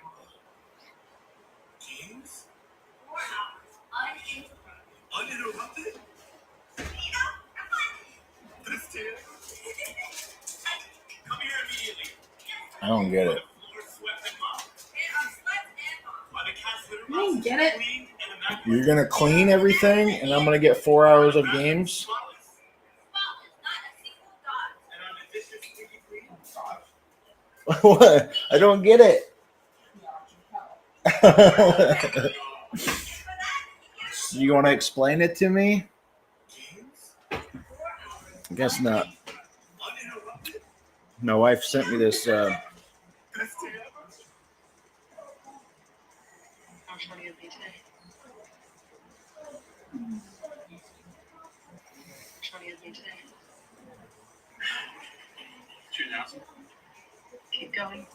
Games? 4 hours, uninterrupted. Uninterrupted? You know, have fun. This too. Come here immediately. I don't get Are it. the floors swept and mopped? They are swept and mopped. Are the cat's litter You didn't boxes get it? clean and immaculate? You're gonna clean everything, and I'm gonna get 4 hours of games. Spotless. Spotless, not a single dot. And are the dishes squeaky clean? What? I don't get it. So you want to explain it to me? Games? I guess not. Uninterrupted? My wife sent me this. This too. How funny is he today? How funny is he today? 2000. Keep going.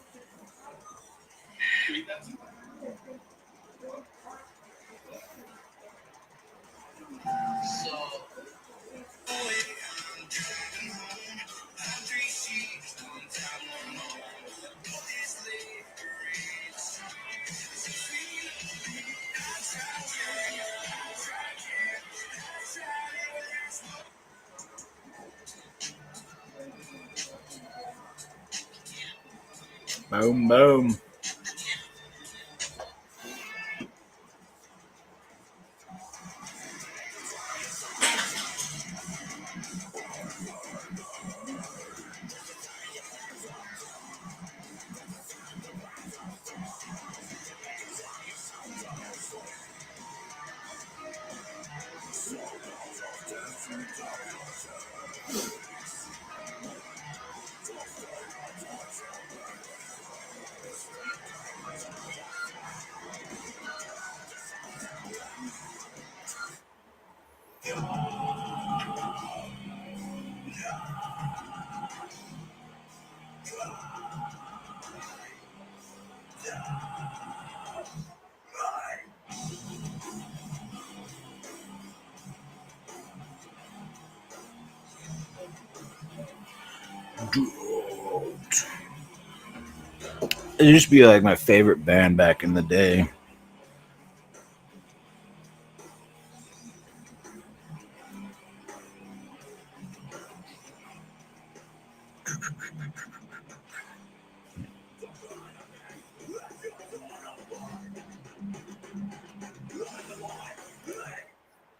3000. Boom, boom. It used to be like my favorite band back in the day.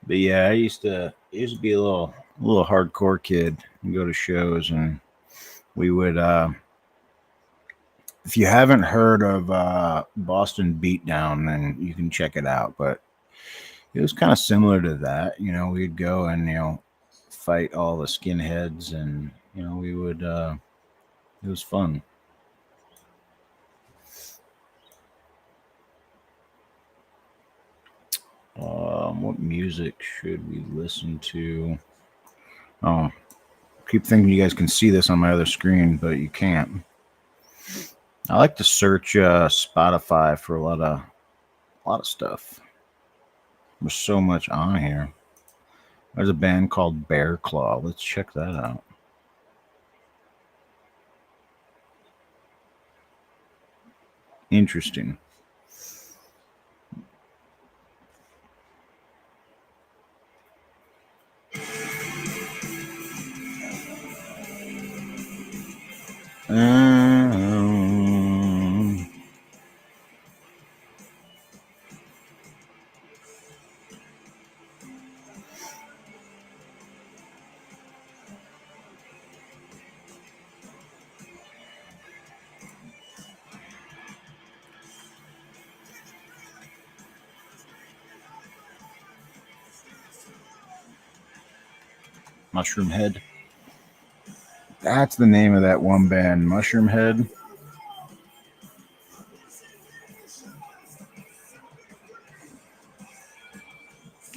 But yeah, I used to be a little hardcore kid and go to shows, and we would if you haven't heard of Boston Beatdown, then you can check it out. But it was kind of similar to that. You know, we'd go and fight all the skinheads, and we would. It was fun. What music should we listen to? Oh, keep thinking you guys can see this on my other screen, but you can't. I like to search Spotify for a lot of stuff. There's so much on here. There's a band called Bear Claw. Let's check that out. Interesting. Mushroom Head. That's the name of that one band, Mushroom Head.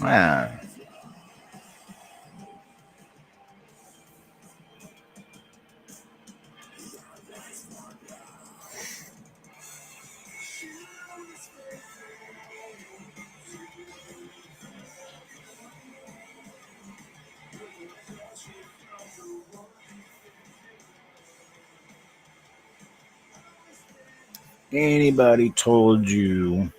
Ah. Anybody told you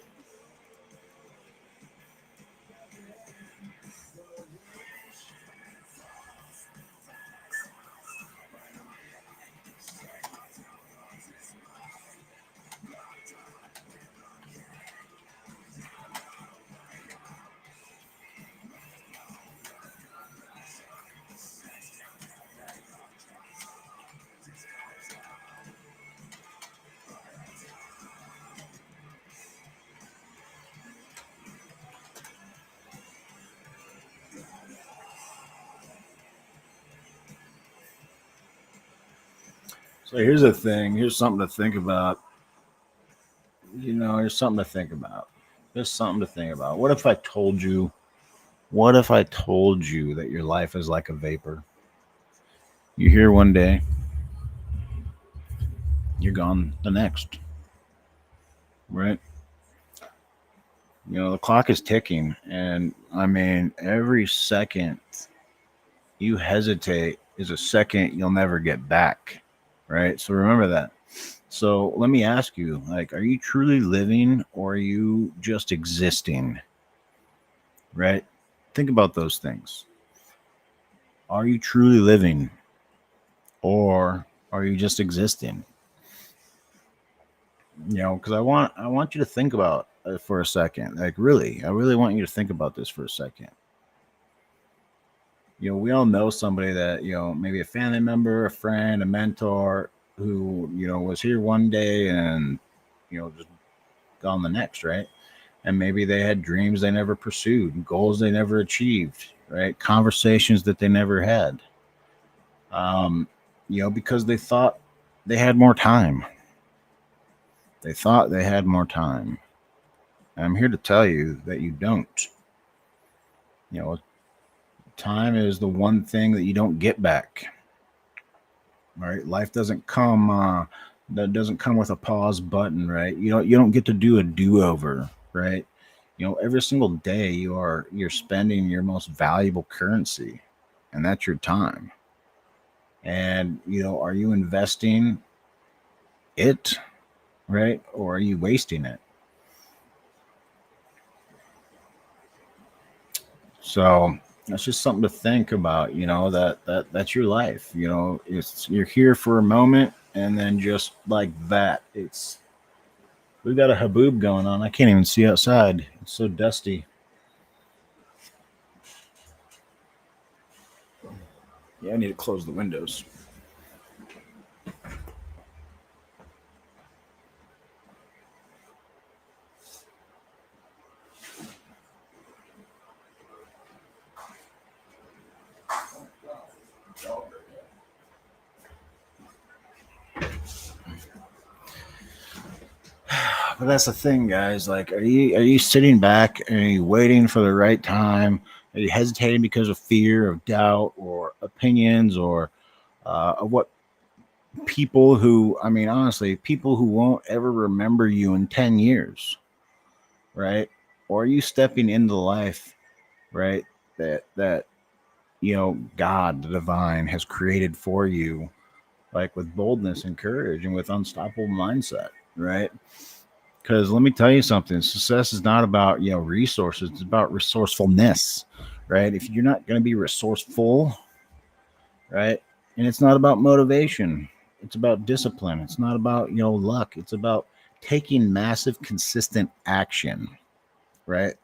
So here's the thing. Here's something to think about. Here's something to think about. There's something to think about. What if I told you that your life is like a vapor? You're here one day, you're gone the next. Right? The clock is ticking, and I mean, every second you hesitate is a second you'll never get back. Right? So remember that. So let me ask you, are you truly living, or are you just existing? Right? Think about those things. Are you truly living, or are you just existing? Because I want you to think about it for a second. Like, really, I really want you to think about this for a second. We all know somebody that, maybe a family member, a friend, a mentor who, was here one day and, just gone the next, right? And maybe they had dreams they never pursued, goals they never achieved, right? Conversations that they never had, because they thought they had more time. They thought they had more time. And I'm here to tell you that you don't. You know, time is the one thing that you don't get back. Right? Life doesn't come that doesn't come with a pause button, right? You don't get to do a do-over, right? Every single day you're spending your most valuable currency, and that's your time. And are you investing it, right? Or are you wasting it? So that's just something to think about, that's your life. You're here for a moment, and then just like that, we've got a haboob going on. I can't even see outside. It's so dusty. Yeah, I need to close the windows. But that's the thing, guys. Like, are you sitting back and are you waiting for the right time? Are you hesitating because of fear, of doubt, or opinions, or of what people who, I mean, honestly, people who won't ever remember you in 10 years, right? Or are you stepping into life, right? That God, the divine, has created for you, like with boldness and courage and with unstoppable mindset, right? Because let me tell you something, success is not about, resources, it's about resourcefulness, right? If you're not going to be resourceful, right? And it's not about motivation, it's about discipline. It's not about, luck. It's about taking massive, consistent action, right?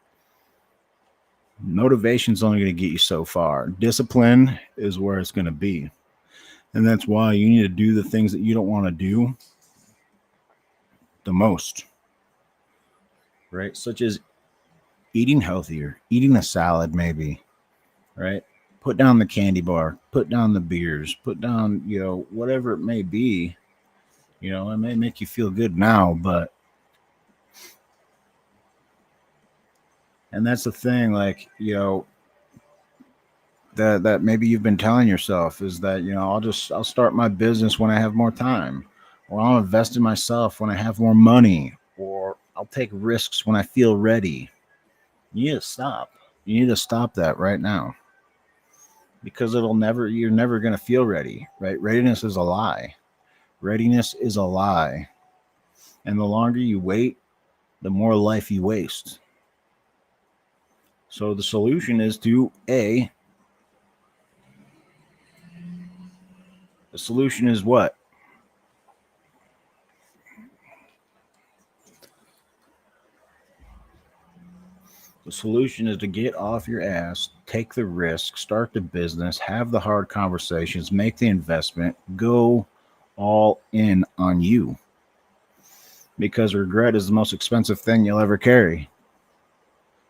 Motivation's only going to get you so far. Discipline is where it's going to be. And that's why you need to do the things that you don't want to do the most, right? Such as eating healthier, eating a salad, maybe, right? Put down the candy bar, put down the beers, put down, whatever it may be. It may make you feel good now, but, and that's the thing, like, that maybe you've been telling yourself is that, I'll start my business when I have more time, or I'll invest in myself when I have more money, or I'll take risks when I feel ready. You need to stop. You need to stop that right now, because you're never going to feel ready, right? Readiness is a lie. Readiness is a lie. And the longer you wait, the more life you waste. So the solution is to the solution is what? The solution is to get off your ass, take the risk, start the business, have the hard conversations, make the investment, go all in on you. Because regret is the most expensive thing you'll ever carry.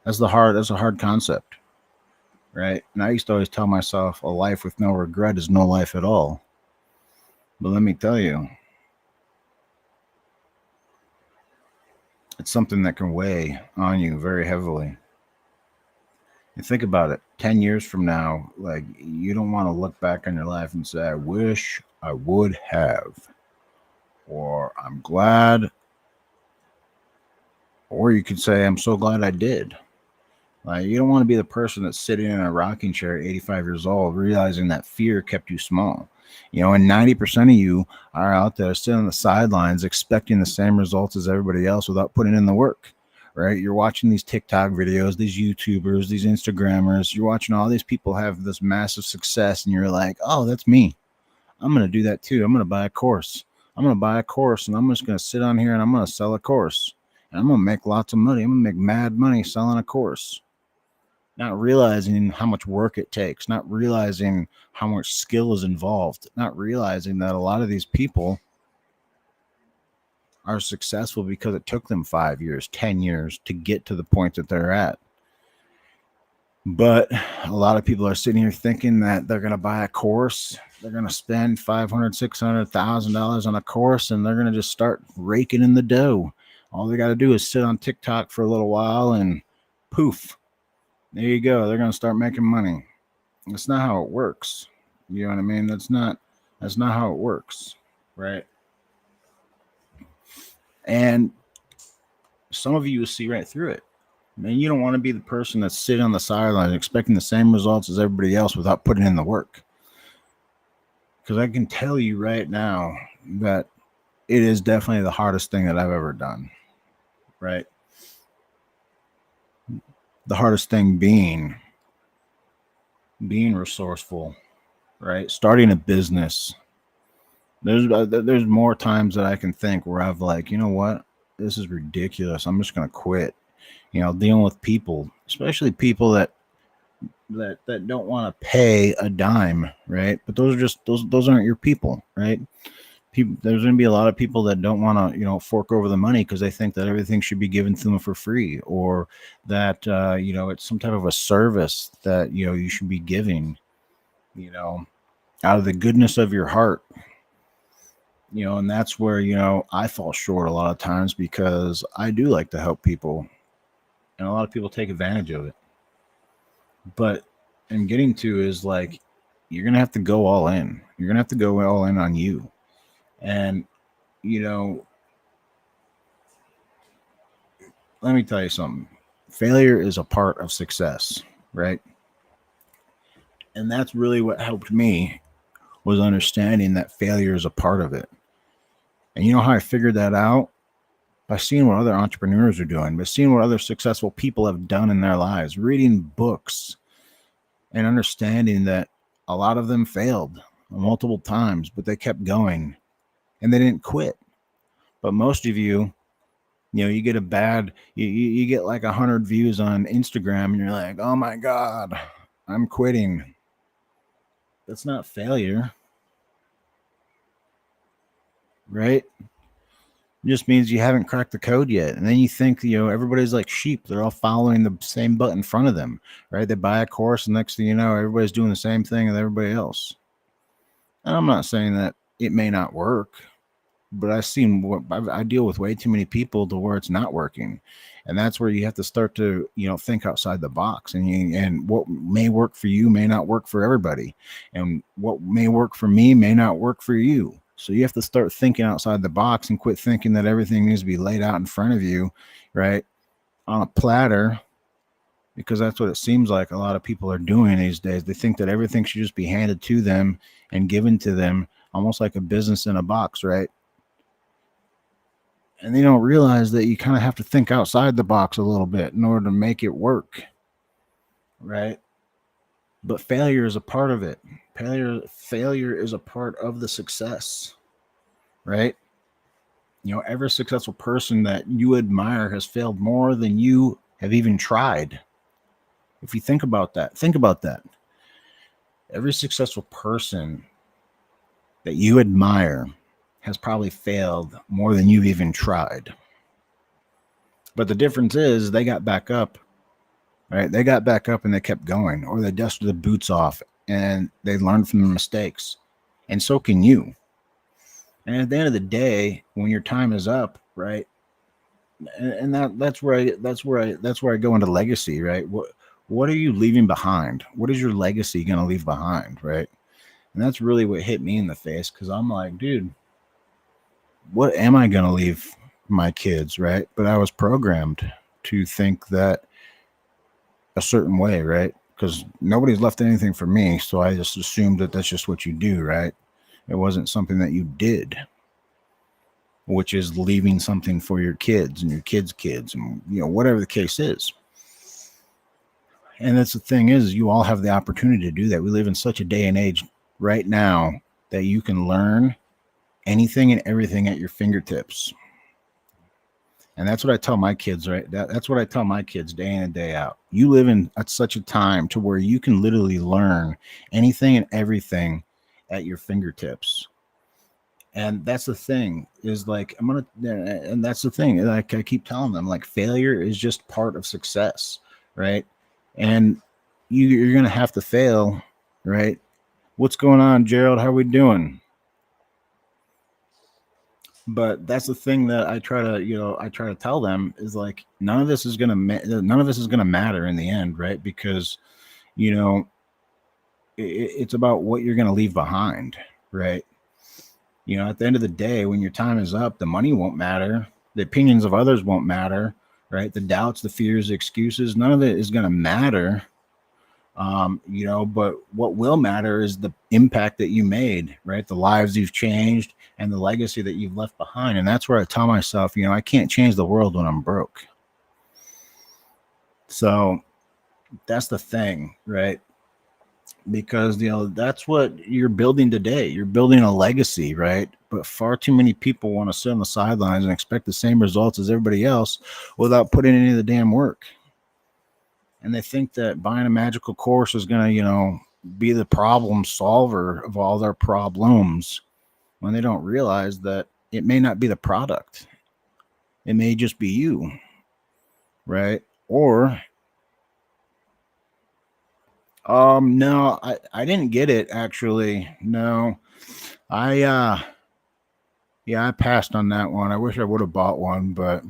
That's a hard concept, right? And I used to always tell myself a life with no regret is no life at all. But let me tell you, it's something that can weigh on you very heavily. And think about it, 10 years from now, like, you don't want to look back on your life and say, I wish I would have, or I'm glad, or you could say, I'm so glad I did. Like, you don't want to be the person that's sitting in a rocking chair at 85 years old, realizing that fear kept you small. And 90% of you are out there sitting on the sidelines expecting the same results as everybody else without putting in the work, right? You're watching these TikTok videos, these YouTubers, these Instagrammers. You're watching all these people have this massive success, and you're like, oh, that's me. I'm going to do that too. I'm going to buy a course. I'm going to buy a course and I'm just going to sit on here and I'm going to sell a course. And I'm going to make lots of money. I'm going to make mad money selling a course. Not realizing how much work it takes, not realizing how much skill is involved, not realizing that a lot of these people are successful because it took them 5 years, 10 years to get to the point that they're at. But a lot of people are sitting here thinking that they're going to buy a course. They're going to spend $500,000, $600,000 on a course, and they're going to just start raking in the dough. All they got to do is sit on TikTok for a little while and poof, there you go. They're going to start making money. That's not how it works. You know what I mean? That's not how it works, right? And some of you will see right through it. Man, you don't want to be the person that's sitting on the sideline expecting the same results as everybody else without putting in the work. Because I can tell you right now that it is definitely the hardest thing that I've ever done, right? The hardest thing being resourceful, right? Starting a business. There's more times that I can think where I've like, you know what? This is ridiculous. I'm just going to quit. You know, dealing with people, especially people that don't want to pay a dime, right? But those are just those aren't your people, right? People, there's going to be a lot of people that don't want to, you know, fork over the money because they think that everything should be given to them for free, or that you know, it's some type of a service that, you know, you should be giving, you know, out of the goodness of your heart. You know, and that's where, you know, I fall short a lot of times because I do like to help people. And a lot of people take advantage of it. But I'm getting to is like, you're going to have to go all in. You're going to have to go all in on you. And, you know, let me tell you something. Failure is a part of success, right? And that's really what helped me, was understanding that failure is a part of it. And you know how I figured that out? By seeing what other entrepreneurs are doing, by seeing what other successful people have done in their lives, reading books, and understanding that a lot of them failed multiple times, but they kept going and they didn't quit. But most of you, you know, you get you get like 100 views on Instagram and you're like, oh my God, I'm quitting. That's not failure, right? It just means you haven't cracked the code yet. And then you think, you know, everybody's like sheep. They're all following the same button in front of them, right? They buy a course and next thing you know, everybody's doing the same thing as everybody else. And I'm not saying that it may not work, but I've seen what I deal with way too many people to where it's not working. And that's where you have to start to, you know, think outside the box, and what may work for you may not work for everybody. And what may work for me may not work for you. So you have to start thinking outside the box and quit thinking that everything needs to be laid out in front of you, right, on a platter, because that's what it seems like a lot of people are doing these days. They think that everything should just be handed to them and given to them, almost like a business in a box, right? And they don't realize that you kind of have to think outside the box a little bit in order to make it work, right? But failure is a part of it. Failure is a part of the success, right? You know, every successful person that you admire has failed more than you have even tried. If you think about that. Every successful person that you admire has probably failed more than you've even tried. But the difference is they got back up, right? They got back up and they kept going, or they dusted the boots off and they learned from their mistakes. And so can you. And at the end of the day, when your time is up, right? And that's where I go into legacy, right? What are you leaving behind? What is your legacy going to leave behind, right? And that's really what hit me in the face, because I'm like, dude, what am I going to leave my kids, right? But I was programmed to think that a certain way, right? Because nobody's left anything for me, so I just assumed that that's just what you do, right? It wasn't something that you did, which is leaving something for your kids and your kids' kids, and, you know, whatever the case is. And that's the thing is, you all have the opportunity to do that. We live in such a day and age right now that you can learn anything and everything at your fingertips. And that's what I tell my kids, right? That's what I tell my kids day in and day out. You live in at such a time to where you can literally learn anything and everything at your fingertips. And that's the thing is like, and that's the thing. Like I keep telling them, like failure is just part of success, right? And you're going to have to fail, right? What's going on, Gerald? How we doing? But that's the thing that I try to tell them is like, none of this is going to matter in the end, right? Because, it's about what you're going to leave behind, right? At the end of the day, when your time is up, the money won't matter. The opinions of others won't matter, right? The doubts, the fears, the excuses, none of it is going to matter. But what will matter is the impact that you made, right? The lives you've changed and the legacy that you've left behind. And that's where I tell myself, I can't change the world when I'm broke. So that's the thing, right? Because that's what you're building today. You're building a legacy, right? But far too many people want to sit on the sidelines and expect the same results as everybody else without putting any of the damn work. And they think that buying a magical course is going to, be the problem solver of all their problems, when they don't realize that it may not be the product. It may just be you, right? Or no, I didn't get it actually. No. I passed on that one. I wish I would have bought one, but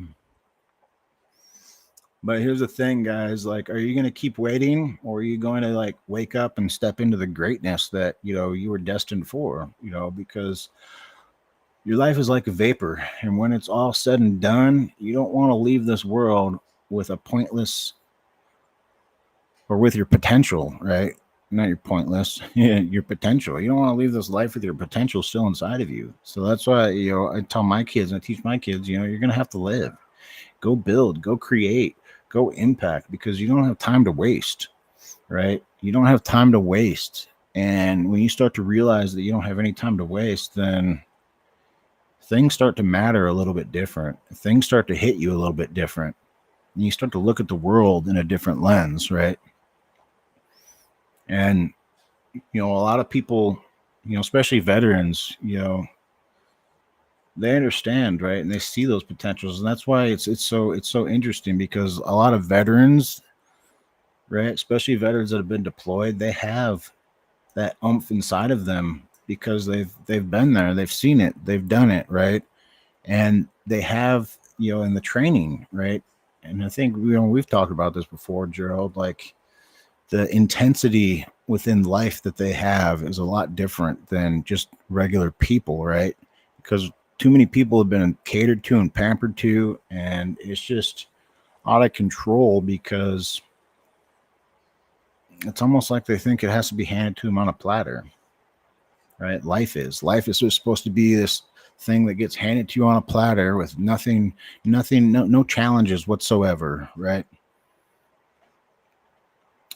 here's the thing, guys. Like, are you going to keep waiting, or are you going to like wake up and step into the greatness that, you were destined for, because your life is like a vapor. And when it's all said and done, you don't want to leave this world with a pointless, or with your potential, right? Not your pointless, your potential. You don't want to leave this life with your potential still inside of you. So that's why, I tell my kids, and I teach my kids, you're going to have to live, go build, go create, go impact, because you don't have time to waste, right? You don't have time to waste. And when you start to realize that you don't have any time to waste, then things start to matter a little bit different. Things start to hit you a little bit different. And you start to look at the world in a different lens, right? And, a lot of people, especially veterans, they understand, right? And they see those potentials. And that's why it's so interesting, because a lot of veterans, right, especially veterans that have been deployed, they have that oomph inside of them, because they've been there, they've seen it, they've done it, right? And they have, in the training, right? And I think, we've talked about this before, Gerald, like the intensity within life that they have is a lot different than just regular people, right? Because too many people have been catered to and pampered to, and it's just out of control, because it's almost like they think it has to be handed to them on a platter, right? Life is just supposed to be this thing that gets handed to you on a platter with nothing, no challenges whatsoever, right?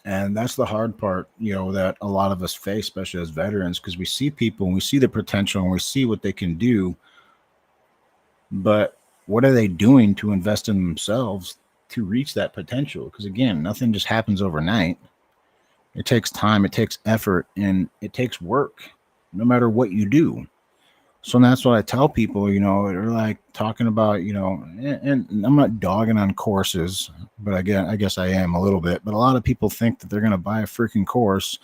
And that's the hard part, that a lot of us face, especially as veterans, because we see people and we see the potential and we see what they can do. But what are they doing to invest in themselves to reach that potential? Because again, nothing just happens overnight. It takes time, it takes effort, and it takes work, no matter what you do. So that's what I tell people, they're like talking about, and I'm not dogging on courses, but again, I guess I am a little bit. But a lot of people think that they're going to buy a freaking course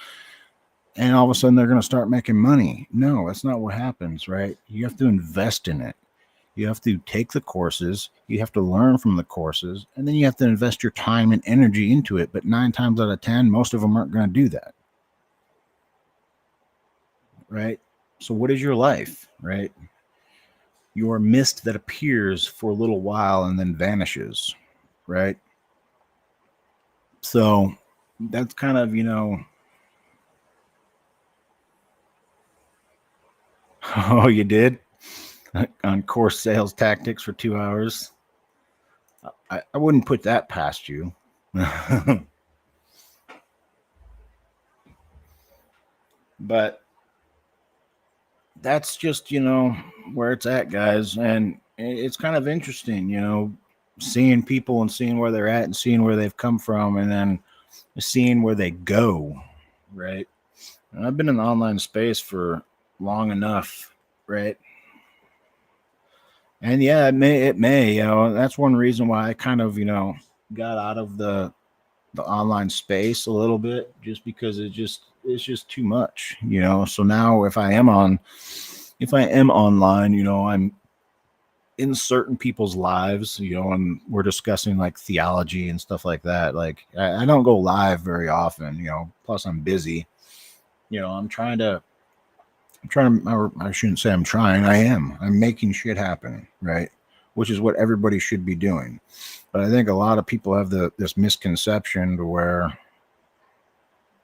and all of a sudden they're going to start making money. No, that's not what happens, right? You have to invest in it. You have to take the courses, you have to learn from the courses, and then you have to invest your time and energy into it. But 9 times out of 10, most of them aren't going to do that. Right? So what is your life, right? You are mist that appears for a little while and then vanishes, right? So that's kind of, oh, you did? On course sales tactics for 2 hours. I wouldn't put that past you. But that's just, where it's at, guys. And it's kind of interesting, seeing people and seeing where they're at and seeing where they've come from and then seeing where they go, right? And I've been in the online space for long enough, right? And yeah, it may, that's one reason why I kind of, got out of the online space a little bit, just because it's just too much, So now if I am online, I'm in certain people's lives, and we're discussing like theology and stuff like that. Like I don't go live very often, plus I'm busy. Or I shouldn't say I'm trying. I'm making shit happen, right? Which is what everybody should be doing. But I think a lot of people have this misconception to where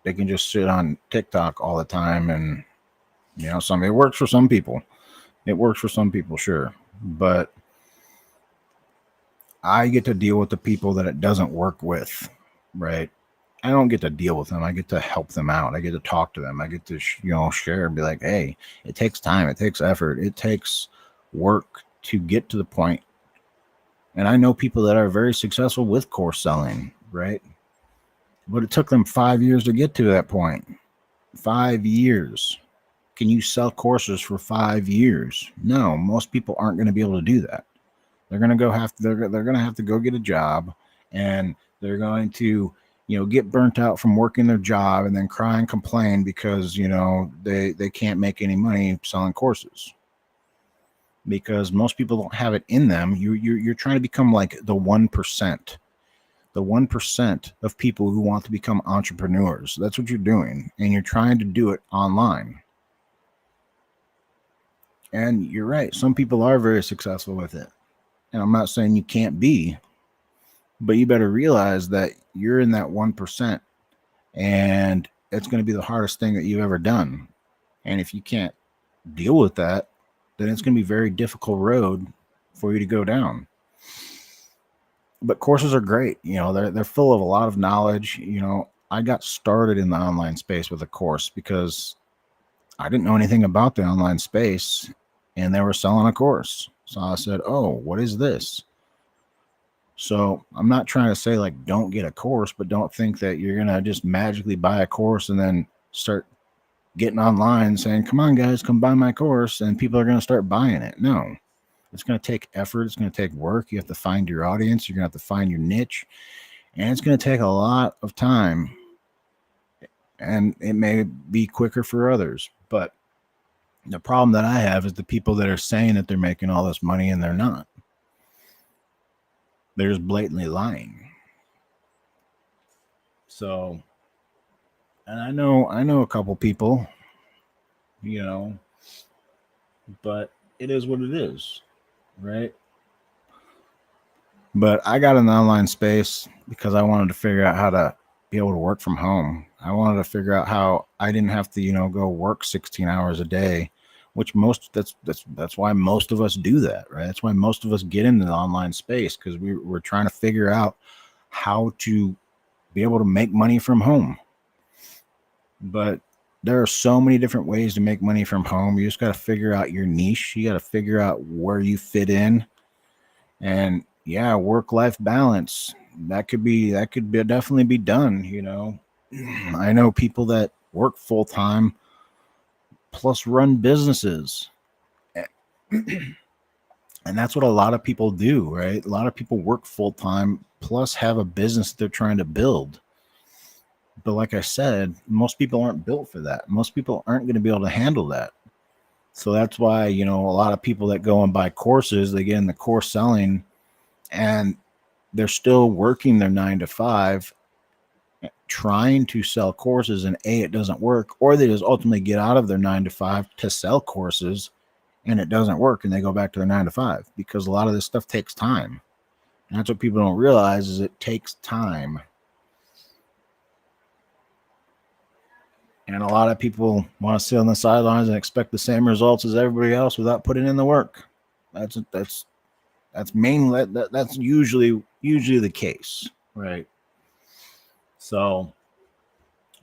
they can just sit on TikTok all the time, and it works for some people. It works for some people, sure, but I get to deal with the people that it doesn't work with, right? I don't get to deal with them. I get to help them out. I get to talk to them. I get to, share and be like, hey, it takes time. It takes effort. It takes work to get to the point. And I know people that are very successful with course selling, right? But it took them 5 years to get to that point. 5 years. Can you sell courses for 5 years? No, most people aren't going to be able to do that. They're going to they're going to have to go get a job, and they're going to, get burnt out from working their job and then cry and complain because, they can't make any money selling courses. Because most people don't have it in them. You're trying to become like the 1%. The 1% of people who want to become entrepreneurs. That's what you're doing. And you're trying to do it online. And you're right. Some people are very successful with it. And I'm not saying you can't be, but you better realize that you're in that 1%, and it's going to be the hardest thing that you've ever done. And if you can't deal with that, then it's going to be a very difficult road for you to go down. But courses are great. They're full of a lot of knowledge. I got started in the online space with a course because I didn't know anything about the online space, and they were selling a course. So I said, oh, what is this? So I'm not trying to say like don't get a course, but don't think that you're going to just magically buy a course and then start getting online saying, come on, guys, come buy my course. And people are going to start buying it. No, it's going to take effort. It's going to take work. You have to find your audience. You're going to have to find your niche. And it's going to take a lot of time. And it may be quicker for others. But the problem that I have is the people that are saying that they're making all this money and they're not. They're just blatantly lying. So, and I know a couple people, but it is what it is, right? But I got in the online space because I wanted to figure out how to be able to work from home. I wanted to figure out how I didn't have to, go work 16 hours a day, which that's why most of us do that, right? That's why most of us get into the online space, because we're trying to figure out how to be able to make money from home. But there are so many different ways to make money from home. You just got to figure out your niche. You got to figure out where you fit in. And yeah, work-life balance. That could definitely be done. I know people that work full-time plus run businesses. And that's what a lot of people do, right? A lot of people work full-time plus have a business they're trying to build. But like I said, most people aren't built for that. Most people aren't going to be able to handle that. So that's why, a lot of people that go and buy courses, they get in the course selling and they're still working their 9 to 5, trying to sell courses, and it doesn't work, or they just ultimately get out of their 9 to 5 to sell courses and it doesn't work, and they go back to their 9 to 5, because a lot of this stuff takes time. And that's what people don't realize, is it takes time. And a lot of people want to sit on the sidelines and expect the same results as everybody else without putting in the work. That's usually the case, right? So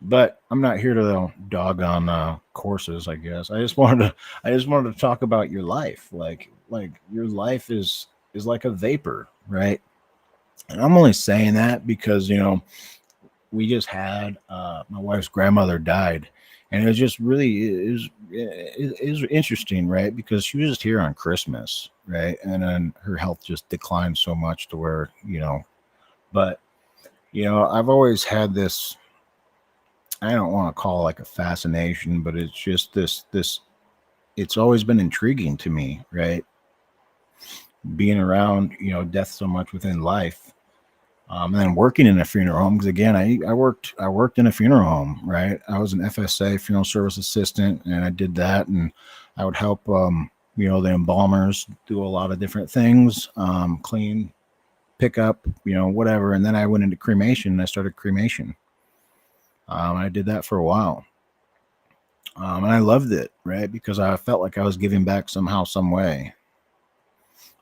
But I'm not here to dog on courses, I guess. I just wanted to talk about your life. Like your life is like a vapor, right? And I'm only saying that because, we just had my wife's grandmother died, and it was just really it was interesting, right? Because she was just here on Christmas, right? And then her health just declined so much to where, but I've always had this, I don't want to call it like a fascination, but it's just this it's always been intriguing to me, right? Being around, death so much within life. And then working in a funeral home, because again, I worked in a funeral home, right? I was an FSA, funeral service assistant, and I did that, and I would help the embalmers do a lot of different things, clean, pick up, whatever. And then I went into cremation, and I started cremation. I did that for a while, and I loved it, right? Because I felt like I was giving back somehow, some way.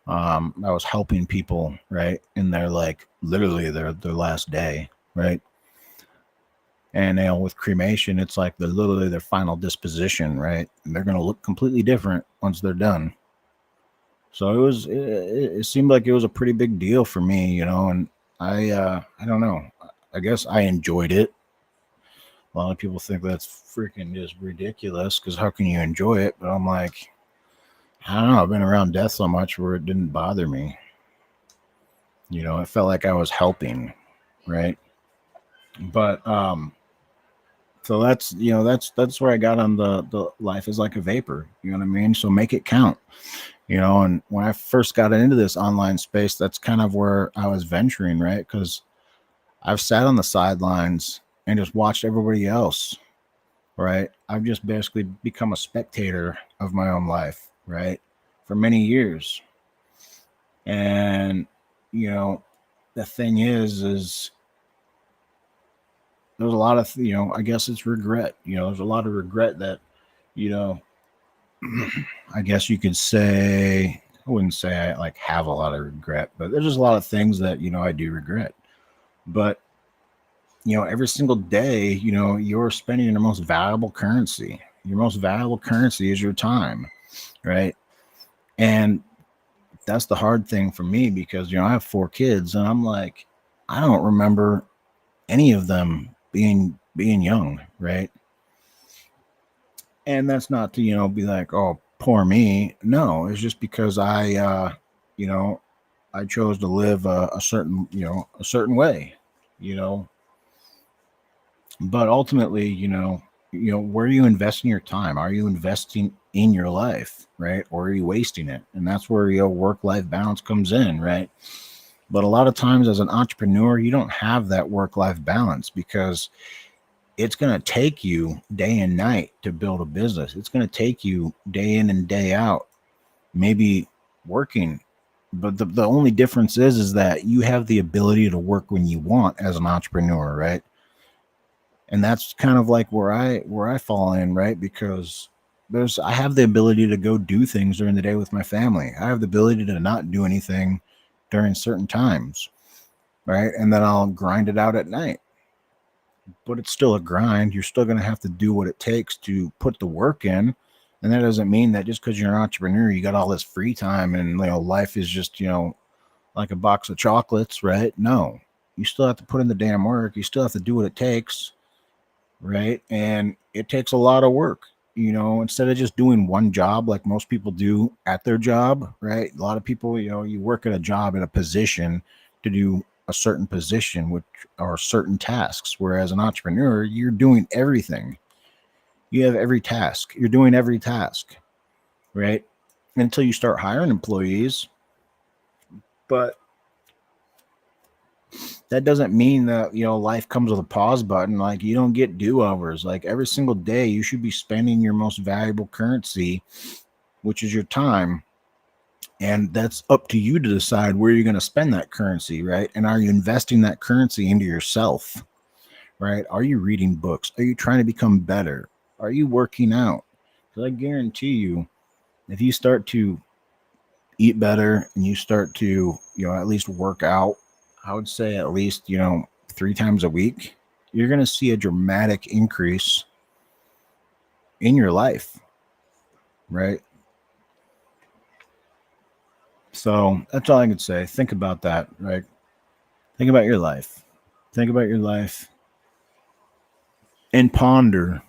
I was helping people, right, in their, like, literally their last day, right? And with cremation, it's like they're literally their final disposition, right? And they're gonna look completely different once they're done. So it seemed like it was a pretty big deal for me, and I don't know. I guess I enjoyed it. A lot of people think that's freaking just ridiculous, because how can you enjoy it? But I'm like, I don't know. I've been around death so much where it didn't bother me. It felt like I was helping, right? But so that's where I got on the life is like a vapor. You know what I mean? So make it count. And when I first got into this online space, that's kind of where I was venturing, right? Because I've sat on the sidelines and just watched everybody else, right? I've just basically become a spectator of my own life, right? For many years. And, the thing is there's a lot of, I guess it's regret. There's a lot of regret that, you know, I guess you could say, I wouldn't say I like have a lot of regret, but there's just a lot of things that, I do regret. But, every single day, you're spending your most valuable currency. Your most valuable currency is your time, right? And that's the hard thing for me because, I have 4 kids and I'm like, I don't remember any of them being young, right? And that's not to, be like, oh, poor me. No, it's just because I chose to live a certain, a certain way, you know. But ultimately, where are you investing your time? Are you investing in your life, right? Or are you wasting it? And that's where your work-life balance comes in, right? But a lot of times as an entrepreneur, you don't have that work-life balance because it's going to take you day and night to build a business. It's going to take you day in and day out, maybe working. But the only difference is that you have the ability to work when you want as an entrepreneur, right? And that's kind of like where I fall in, right? Because I have the ability to go do things during the day with my family. I have the ability to not do anything during certain times, right? And then I'll grind it out at night. But it's still a grind. You're still going to have to do what it takes to put the work in. And that doesn't mean that just because you're an entrepreneur, you got all this free time and life is just, like a box of chocolates, right? No, you still have to put in the damn work. You still have to do what it takes, right? And it takes a lot of work, instead of just doing one job like most people do at their job, right? A lot of people, you work at a job at a position to do a certain position, which are certain tasks. Whereas an entrepreneur, you're doing everything. You have every task. You're doing every task, right? Until you start hiring employees. But that doesn't mean that, life comes with a pause button. Like you don't get do-overs. Like every single day you should be spending your most valuable currency, which is your time. And that's up to you to decide where you're going to spend that currency, right? And are you investing that currency into yourself, right? Are you reading books? Are you trying to become better? Are you working out? Because I guarantee you, if you start to eat better and you start to, at least work out, I would say at least, 3 times a week, you're going to see a dramatic increase in your life, right? So that's all I can say. Think about that, right? Think about your life. Think about your life and ponder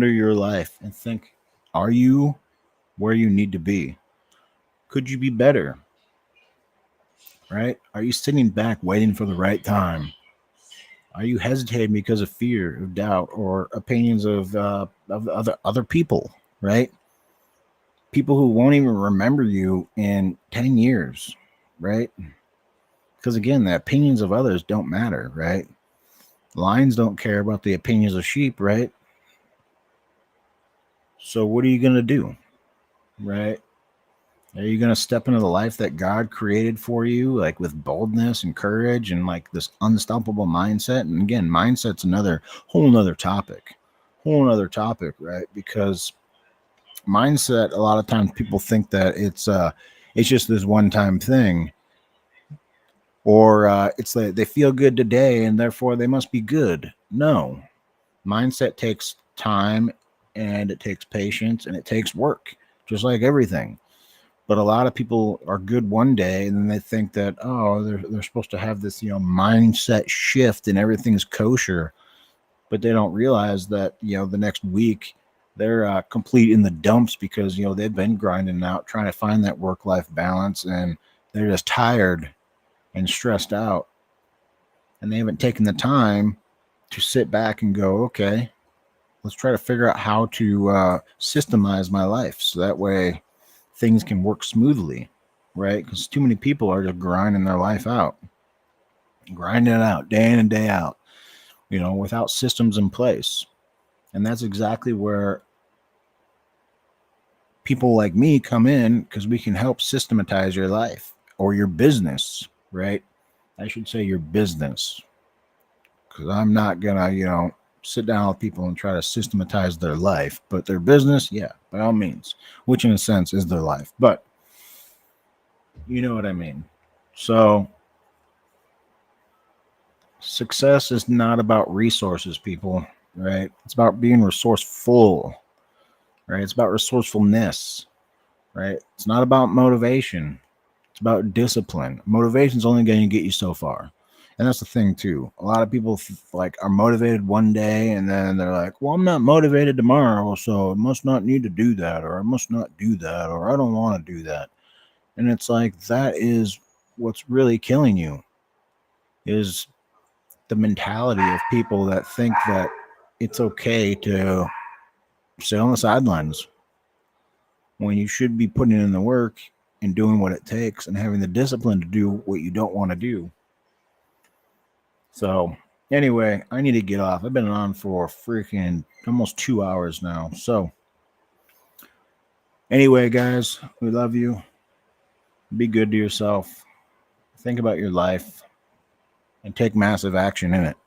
your life and think, are you where you need to be? Could you be better? Right? Are you sitting back waiting for the right time? Are you hesitating because of fear, of doubt, or opinions of other people? Right? People who won't even remember you in 10 years, right? Because again, the opinions of others don't matter, right? Lions don't care about the opinions of sheep, right? So what are you going to do, right? Are you going to step into the life that God created for you, like with boldness and courage and like this unstoppable mindset? And again, mindset's whole nother topic, right? Because mindset, a lot of times people think that it's just this one-time thing, or it's like they feel good today and therefore they must be good. No, mindset takes time and it takes patience and it takes work, just like everything. But a lot of people are good one day and then they think that, oh, they're supposed to have this, mindset shift and everything's kosher. But they don't realize that, the next week they're complete in the dumps because, they've been grinding out, trying to find that work-life balance, and they're just tired and stressed out. And they haven't taken the time to sit back and go, okay, let's try to figure out how to systemize my life so that way things can work smoothly, right? Because too many people are just grinding their life out, grinding it out day in and day out, without systems in place. And that's exactly where people like me come in, because we can help systematize your life or your business, right? I should say your business, because I'm not gonna, sit down with people and try to systematize their life, but their business, yeah, by all means, which in a sense is their life, but you know what I mean. So success is not about resources, people, right? It's about being resourceful, right? It's about resourcefulness, right? It's not about motivation. It's about discipline. Motivation is only going to get you so far. And that's the thing too. A lot of people are motivated one day and then they're like, well, I'm not motivated tomorrow, so I must not need to do that, or I must not do that, or I don't want to do that. And it's like, that is what's really killing you, is the mentality of people that think that it's okay to sit on the sidelines when you should be putting in the work and doing what it takes and having the discipline to do what you don't want to do. So anyway, I need to get off. I've been on for freaking almost 2 hours now. So anyway, guys, we love you. Be good to yourself. Think about your life and take massive action in it.